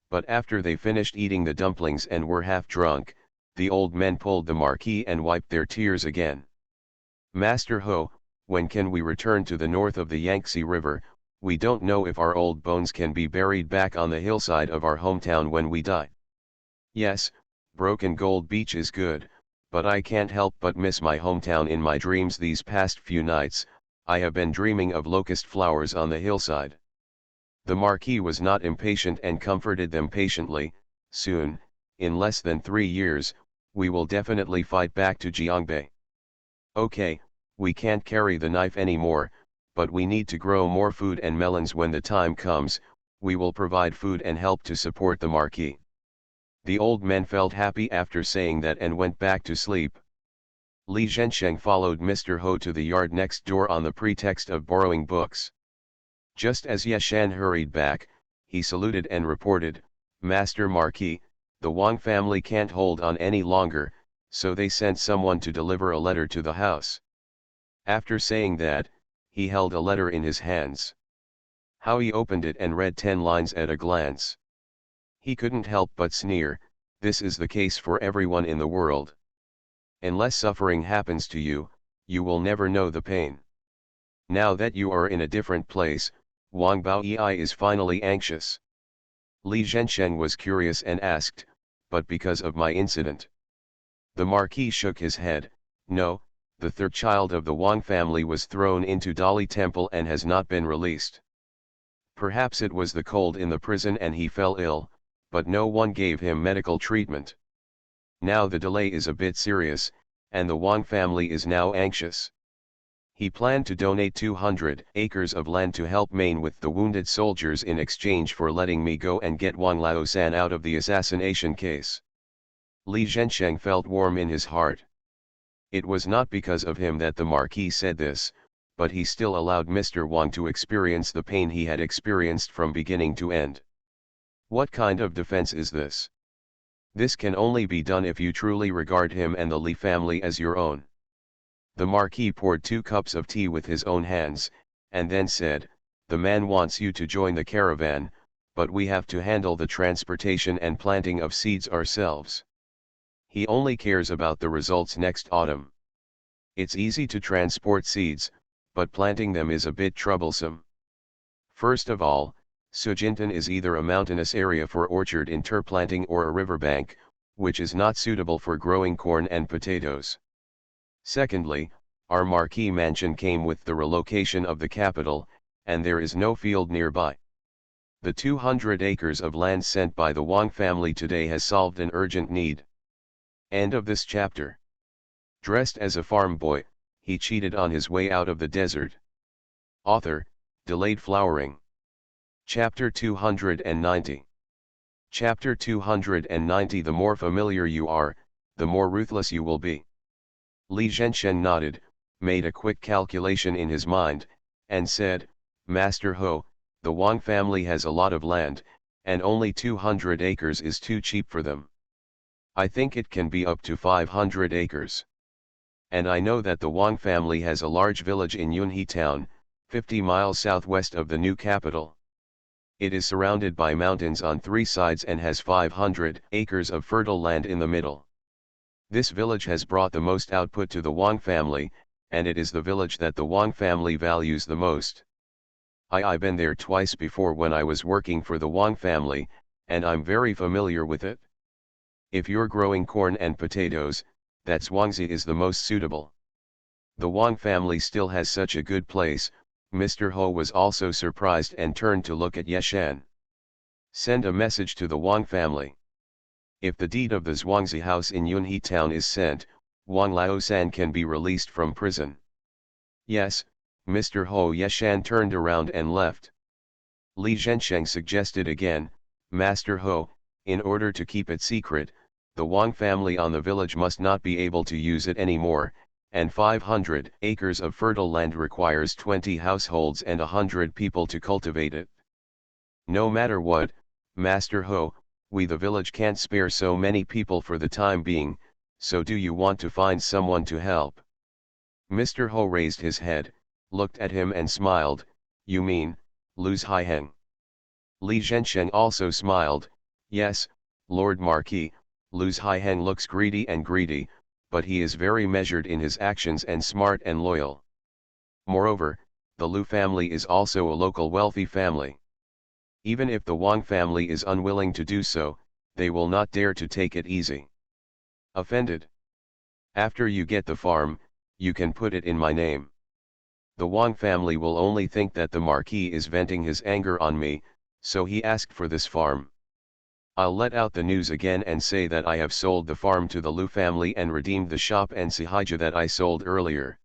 But after they finished eating the dumplings and were half drunk, the old men pulled the Marquis and wiped their tears again. Master Ho, when can we return to the north of the Yangtze River? We don't know if our old bones can be buried back on the hillside of our hometown when we die. Yes, Broken Gold Beach is good, but I can't help but miss my hometown in my dreams these past few nights. I have been dreaming of locust flowers on the hillside. The Marquis was not impatient and comforted them patiently. Soon, in less than 3 years, we will definitely fight back to Jiangbei. Okay, we can't carry the knife anymore, but we need to grow more food and melons when the time comes. We will provide food and help to support the Marquis. The old men felt happy after saying that and went back to sleep. Li Zhensheng followed Mr. Ho to the yard next door on the pretext of borrowing books. Just as Yeshan hurried back, he saluted and reported, "Master Marquis, the Wang family can't hold on any longer, so they sent someone to deliver a letter to the house." After saying that, he held a letter in his hands. Howie opened it and read 10 lines at a glance. He couldn't help but sneer. This is the case for everyone in the world. Unless suffering happens to you, you will never know the pain. Now that you are in a different place, Wang Baoyi is finally anxious. Li Zhensheng was curious and asked, "But because of my incident?" The Marquis shook his head. "No, the third child of the Wang family was thrown into Dali Temple and has not been released. Perhaps it was the cold in the prison and he fell ill, but no one gave him medical treatment. Now the delay is a bit serious, and the Wang family is now anxious." He planned to donate 200 acres of land to help Maine with the wounded soldiers in exchange for letting me go and get Wang Laosan out of the assassination case. Li Zhensheng felt warm in his heart. It was not because of him that the Marquis said this, but he still allowed Mr. Wang to experience the pain he had experienced from beginning to end. What kind of defense is this? This can only be done if you truly regard him and the Li family as your own. The Marquis poured 2 cups of tea with his own hands, and then said, "The man wants you to join the caravan, but we have to handle the transportation and planting of seeds ourselves. He only cares about the results next autumn. It's easy to transport seeds, but planting them is a bit troublesome. First of all, Sujintan is either a mountainous area for orchard interplanting or a riverbank, which is not suitable for growing corn and potatoes. Secondly, our marquee mansion came with the relocation of the capital, and there is no field nearby. The 200 acres of land sent by the Wang family today has solved an urgent need. End of this chapter. Dressed as a farm boy, he cheated on his way out of the desert. Author, Delayed Flowering. Chapter 290. Chapter 290. The more familiar you are, the more ruthless you will be. Li Zhensheng nodded, made a quick calculation in his mind, and said, Master Ho, the Wang family has a lot of land, and only 200 acres is too cheap for them. I think it can be up to 500 acres. And I know that the Wang family has a large village in Yunhe town, 50 miles southwest of the new capital. It is surrounded by mountains on 3 sides and has 500 acres of fertile land in the middle. This village has brought the most output to the Wang family, and it is the village that the Wang family values the most. I've been there twice before when I was working for the Wang family, and I'm very familiar with it. If you're growing corn and potatoes, that Zhuangzi is the most suitable. The Wang family still has such a good place. Mr. Ho was also surprised and turned to look at Yeshan. Send a message to the Wang family. If the deed of the Zhuangzi house in Yunhe town is sent, Wang Laosan can be released from prison. Yes, Mr. Ho. Yeshan turned around and left. Li Zhensheng suggested again, Master Ho, in order to keep it secret, the Wang family on the village must not be able to use it anymore, and 500 acres of fertile land requires 20 households and 100 people to cultivate it. No matter what, Master Ho, we the village can't spare so many people for the time being, so do you want to find someone to help? Mr. Ho raised his head, looked at him and smiled, you mean, Lu Haiheng? Li Zhensheng also smiled, yes, Lord Marquis, Lu Haiheng looks greedy, but he is very measured in his actions and smart and loyal. Moreover, the Lu family is also a local wealthy family. Even if the Wang family is unwilling to do so, they will not dare to take it easy. Offended? After you get the farm, you can put it in my name. The Wang family will only think that the Marquis is venting his anger on me, so he asked for this farm. I'll let out the news again and say that I have sold the farm to the Lu family and redeemed the shop and sihija that I sold earlier.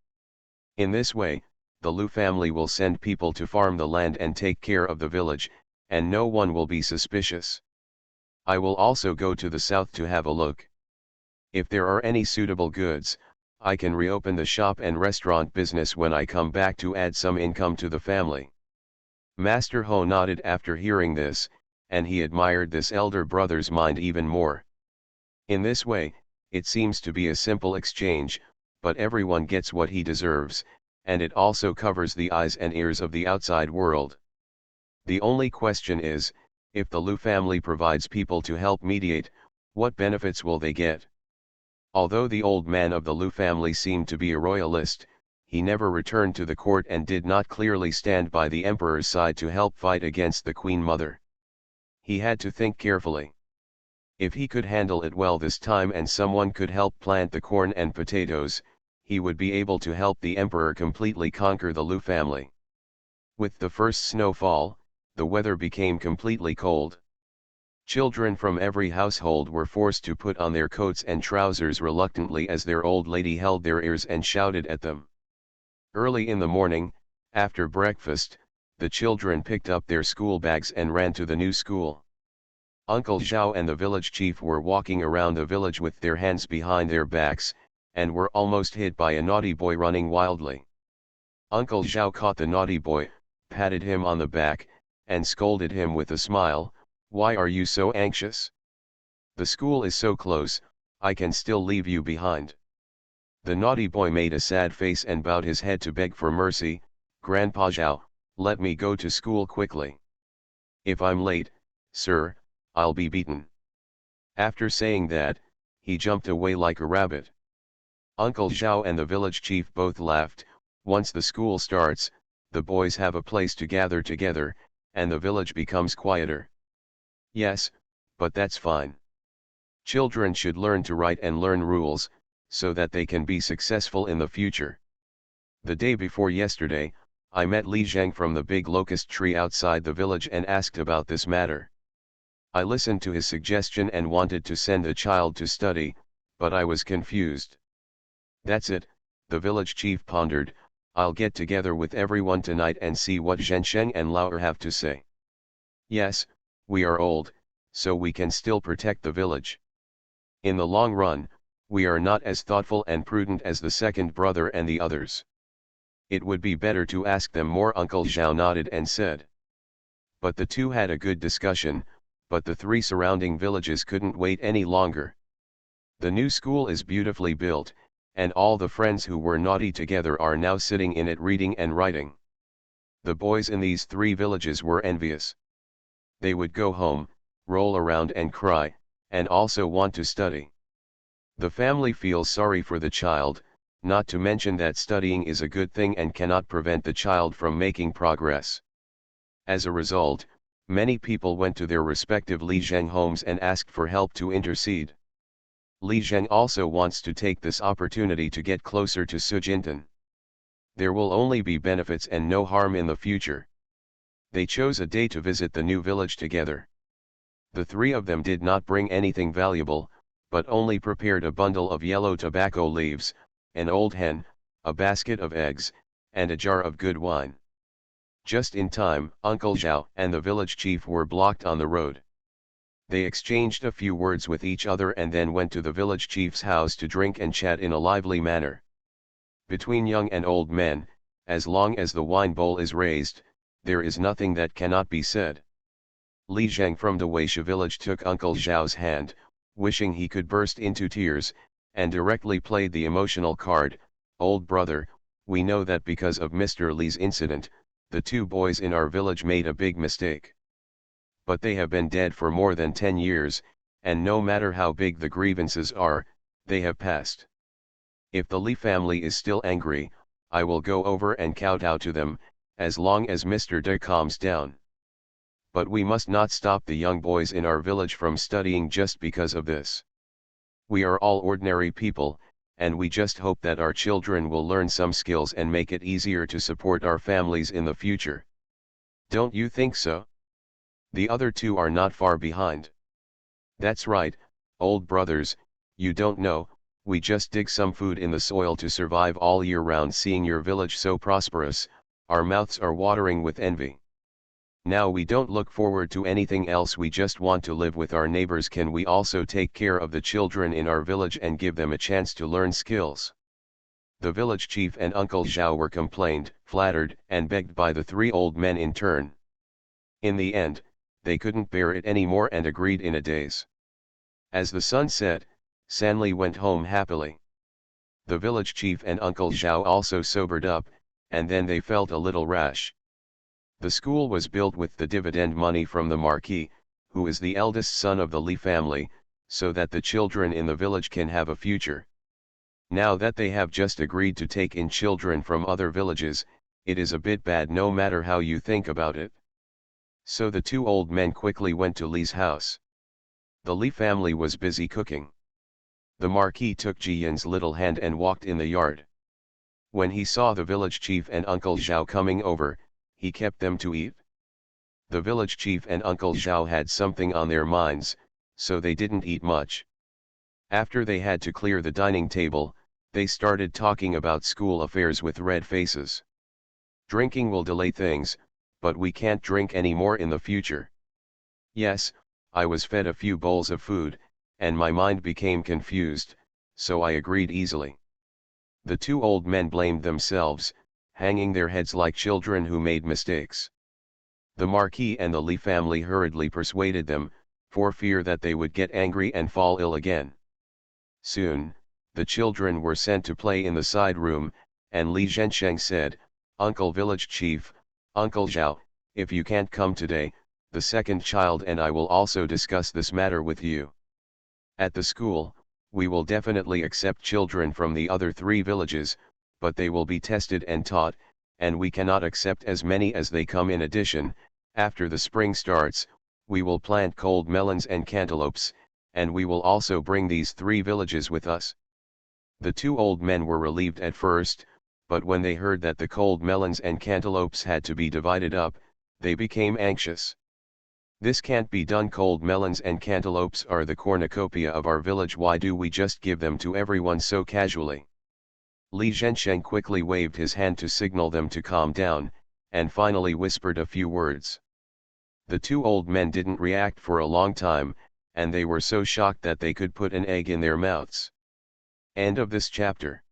In this way, the Lu family will send people to farm the land and take care of the village, and no one will be suspicious. I will also go to the south to have a look. If there are any suitable goods, I can reopen the shop and restaurant business when I come back to add some income to the family. Master Ho nodded after hearing this, and he admired this elder brother's mind even more. In this way, it seems to be a simple exchange, but everyone gets what he deserves, and it also covers the eyes and ears of the outside world. The only question is, if the Lu family provides people to help mediate, what benefits will they get? Although the old man of the Lu family seemed to be a royalist, he never returned to the court and did not clearly stand by the emperor's side to help fight against the queen mother. He had to think carefully. If he could handle it well this time and someone could help plant the corn and potatoes, he would be able to help the emperor completely conquer the Lu family. With the first snowfall, the weather became completely cold. Children from every household were forced to put on their coats and trousers reluctantly as their old lady held their ears and shouted at them. Early in the morning, after breakfast, the children picked up their school bags and ran to the new school. Uncle Zhao and the village chief were walking around the village with their hands behind their backs, and were almost hit by a naughty boy running wildly. Uncle Zhao caught the naughty boy, patted him on the back, and scolded him with a smile, "Why are you so anxious? The school is so close, I can still leave you behind." The naughty boy made a sad face and bowed his head to beg for mercy, "Grandpa Zhao, let me go to school quickly. If I'm late, "Sir, I'll be beaten." After saying that, he jumped away like a rabbit. Uncle Zhao and the village chief both laughed. Once the school starts, the boys have a place to gather together, and the village becomes quieter. Yes, but that's fine. Children should learn to write and learn rules, so that they can be successful in the future. The day before yesterday, I met Li Zheng from the big locust tree outside the village and asked about this matter. I listened to his suggestion and wanted to send a child to study, but I was confused. "That's it," the village chief pondered. "I'll get together with everyone tonight and see what Zhensheng and Lao have to say. Yes, we are old, so we can still protect the village. In the long run, we are not as thoughtful and prudent as the second brother and the others. It would be better to ask them more." Uncle Zhao nodded and said. But the two had a good discussion, but the three surrounding villages couldn't wait any longer. The new school is beautifully built, and all the friends who were naughty together are now sitting in it reading and writing. The boys in these three villages were envious. They would go home, roll around and cry, and also want to study. The family feels sorry for the child, not to mention that studying is a good thing and cannot prevent the child from making progress. As a result, many people went to their respective Li Zheng homes and asked for help to intercede. Li Zheng also wants to take this opportunity to get closer to Su Jintan. There will only be benefits and no harm in the future. They chose a day to visit the new village together. The three of them did not bring anything valuable, but only prepared a bundle of yellow tobacco leaves, an old hen, a basket of eggs, and a jar of good wine. Just in time, Uncle Zhao and the village chief were blocked on the road. They exchanged a few words with each other and then went to the village chief's house to drink and chat in a lively manner. Between young and old men, as long as the wine bowl is raised, there is nothing that cannot be said. Li Zheng from the Weisha village took Uncle Zhao's hand, wishing he could burst into tears, and directly played the emotional card. "Old brother, we know that because of Mr. Li's incident, the two boys in our village made a big mistake. But they have been dead for more than 10 years, and no matter how big the grievances are, they have passed. If the Li family is still angry, I will go over and kowtow to them, as long as Mr. De calms down. But we must not stop the young boys in our village from studying just because of this. We are all ordinary people, and we just hope that our children will learn some skills and make it easier to support our families in the future. Don't you think so?" The other two are not far behind. "That's right, old brothers, you don't know, we just dig some food in the soil to survive all year round. Seeing your village so prosperous, our mouths are watering with envy. Now we don't look forward to anything else, we just want to live with our neighbors. Can we also take care of the children in our village and give them a chance to learn skills?" The village chief and Uncle Zhao were complained, flattered, and begged by the three old men in turn. In the end, they couldn't bear it anymore and agreed in a daze. As the sun set, Sanli went home happily. The village chief and Uncle Zhao also sobered up, and then they felt a little rash. The school was built with the dividend money from the Marquis, who is the eldest son of the Li family, so that the children in the village can have a future. Now that they have just agreed to take in children from other villages, it is a bit bad no matter how you think about it. So the two old men quickly went to Li's house. The Li family was busy cooking. The Marquis took Ji Yin's little hand and walked in the yard. When he saw the village chief and Uncle Zhao coming over, he kept them to eat. The village chief and Uncle Zhao had something on their minds, so they didn't eat much. After they had to clear the dining table, they started talking about school affairs with red faces. "Drinking will delay things, but we can't drink any more in the future." "Yes, I was fed a few bowls of food, and my mind became confused, so I agreed easily." The two old men blamed themselves, hanging their heads like children who made mistakes. The Marquis and the Li family hurriedly persuaded them, for fear that they would get angry and fall ill again. Soon, the children were sent to play in the side room, and Li Zhensheng said, "Uncle Village Chief, Uncle Zhao, if you can't come today, the second child and I will also discuss this matter with you. At the school, we will definitely accept children from the other 3 villages, but they will be tested and taught, and we cannot accept as many as they come. In addition, after the spring starts, we will plant cold melons and cantaloupes, and we will also bring these 3 villages with us. The 2 old men were relieved at first, but when they heard that the cold melons and cantaloupes had to be divided up, they became anxious. This can't be done. Cold melons and cantaloupes are the cornucopia of our village. Why do we just give them to everyone so casually? Li Zhensheng quickly waved his hand to signal them to calm down, and finally whispered a few words. The 2 old men didn't react for a long time, and they were so shocked that they could put an egg in their mouths. End of this chapter.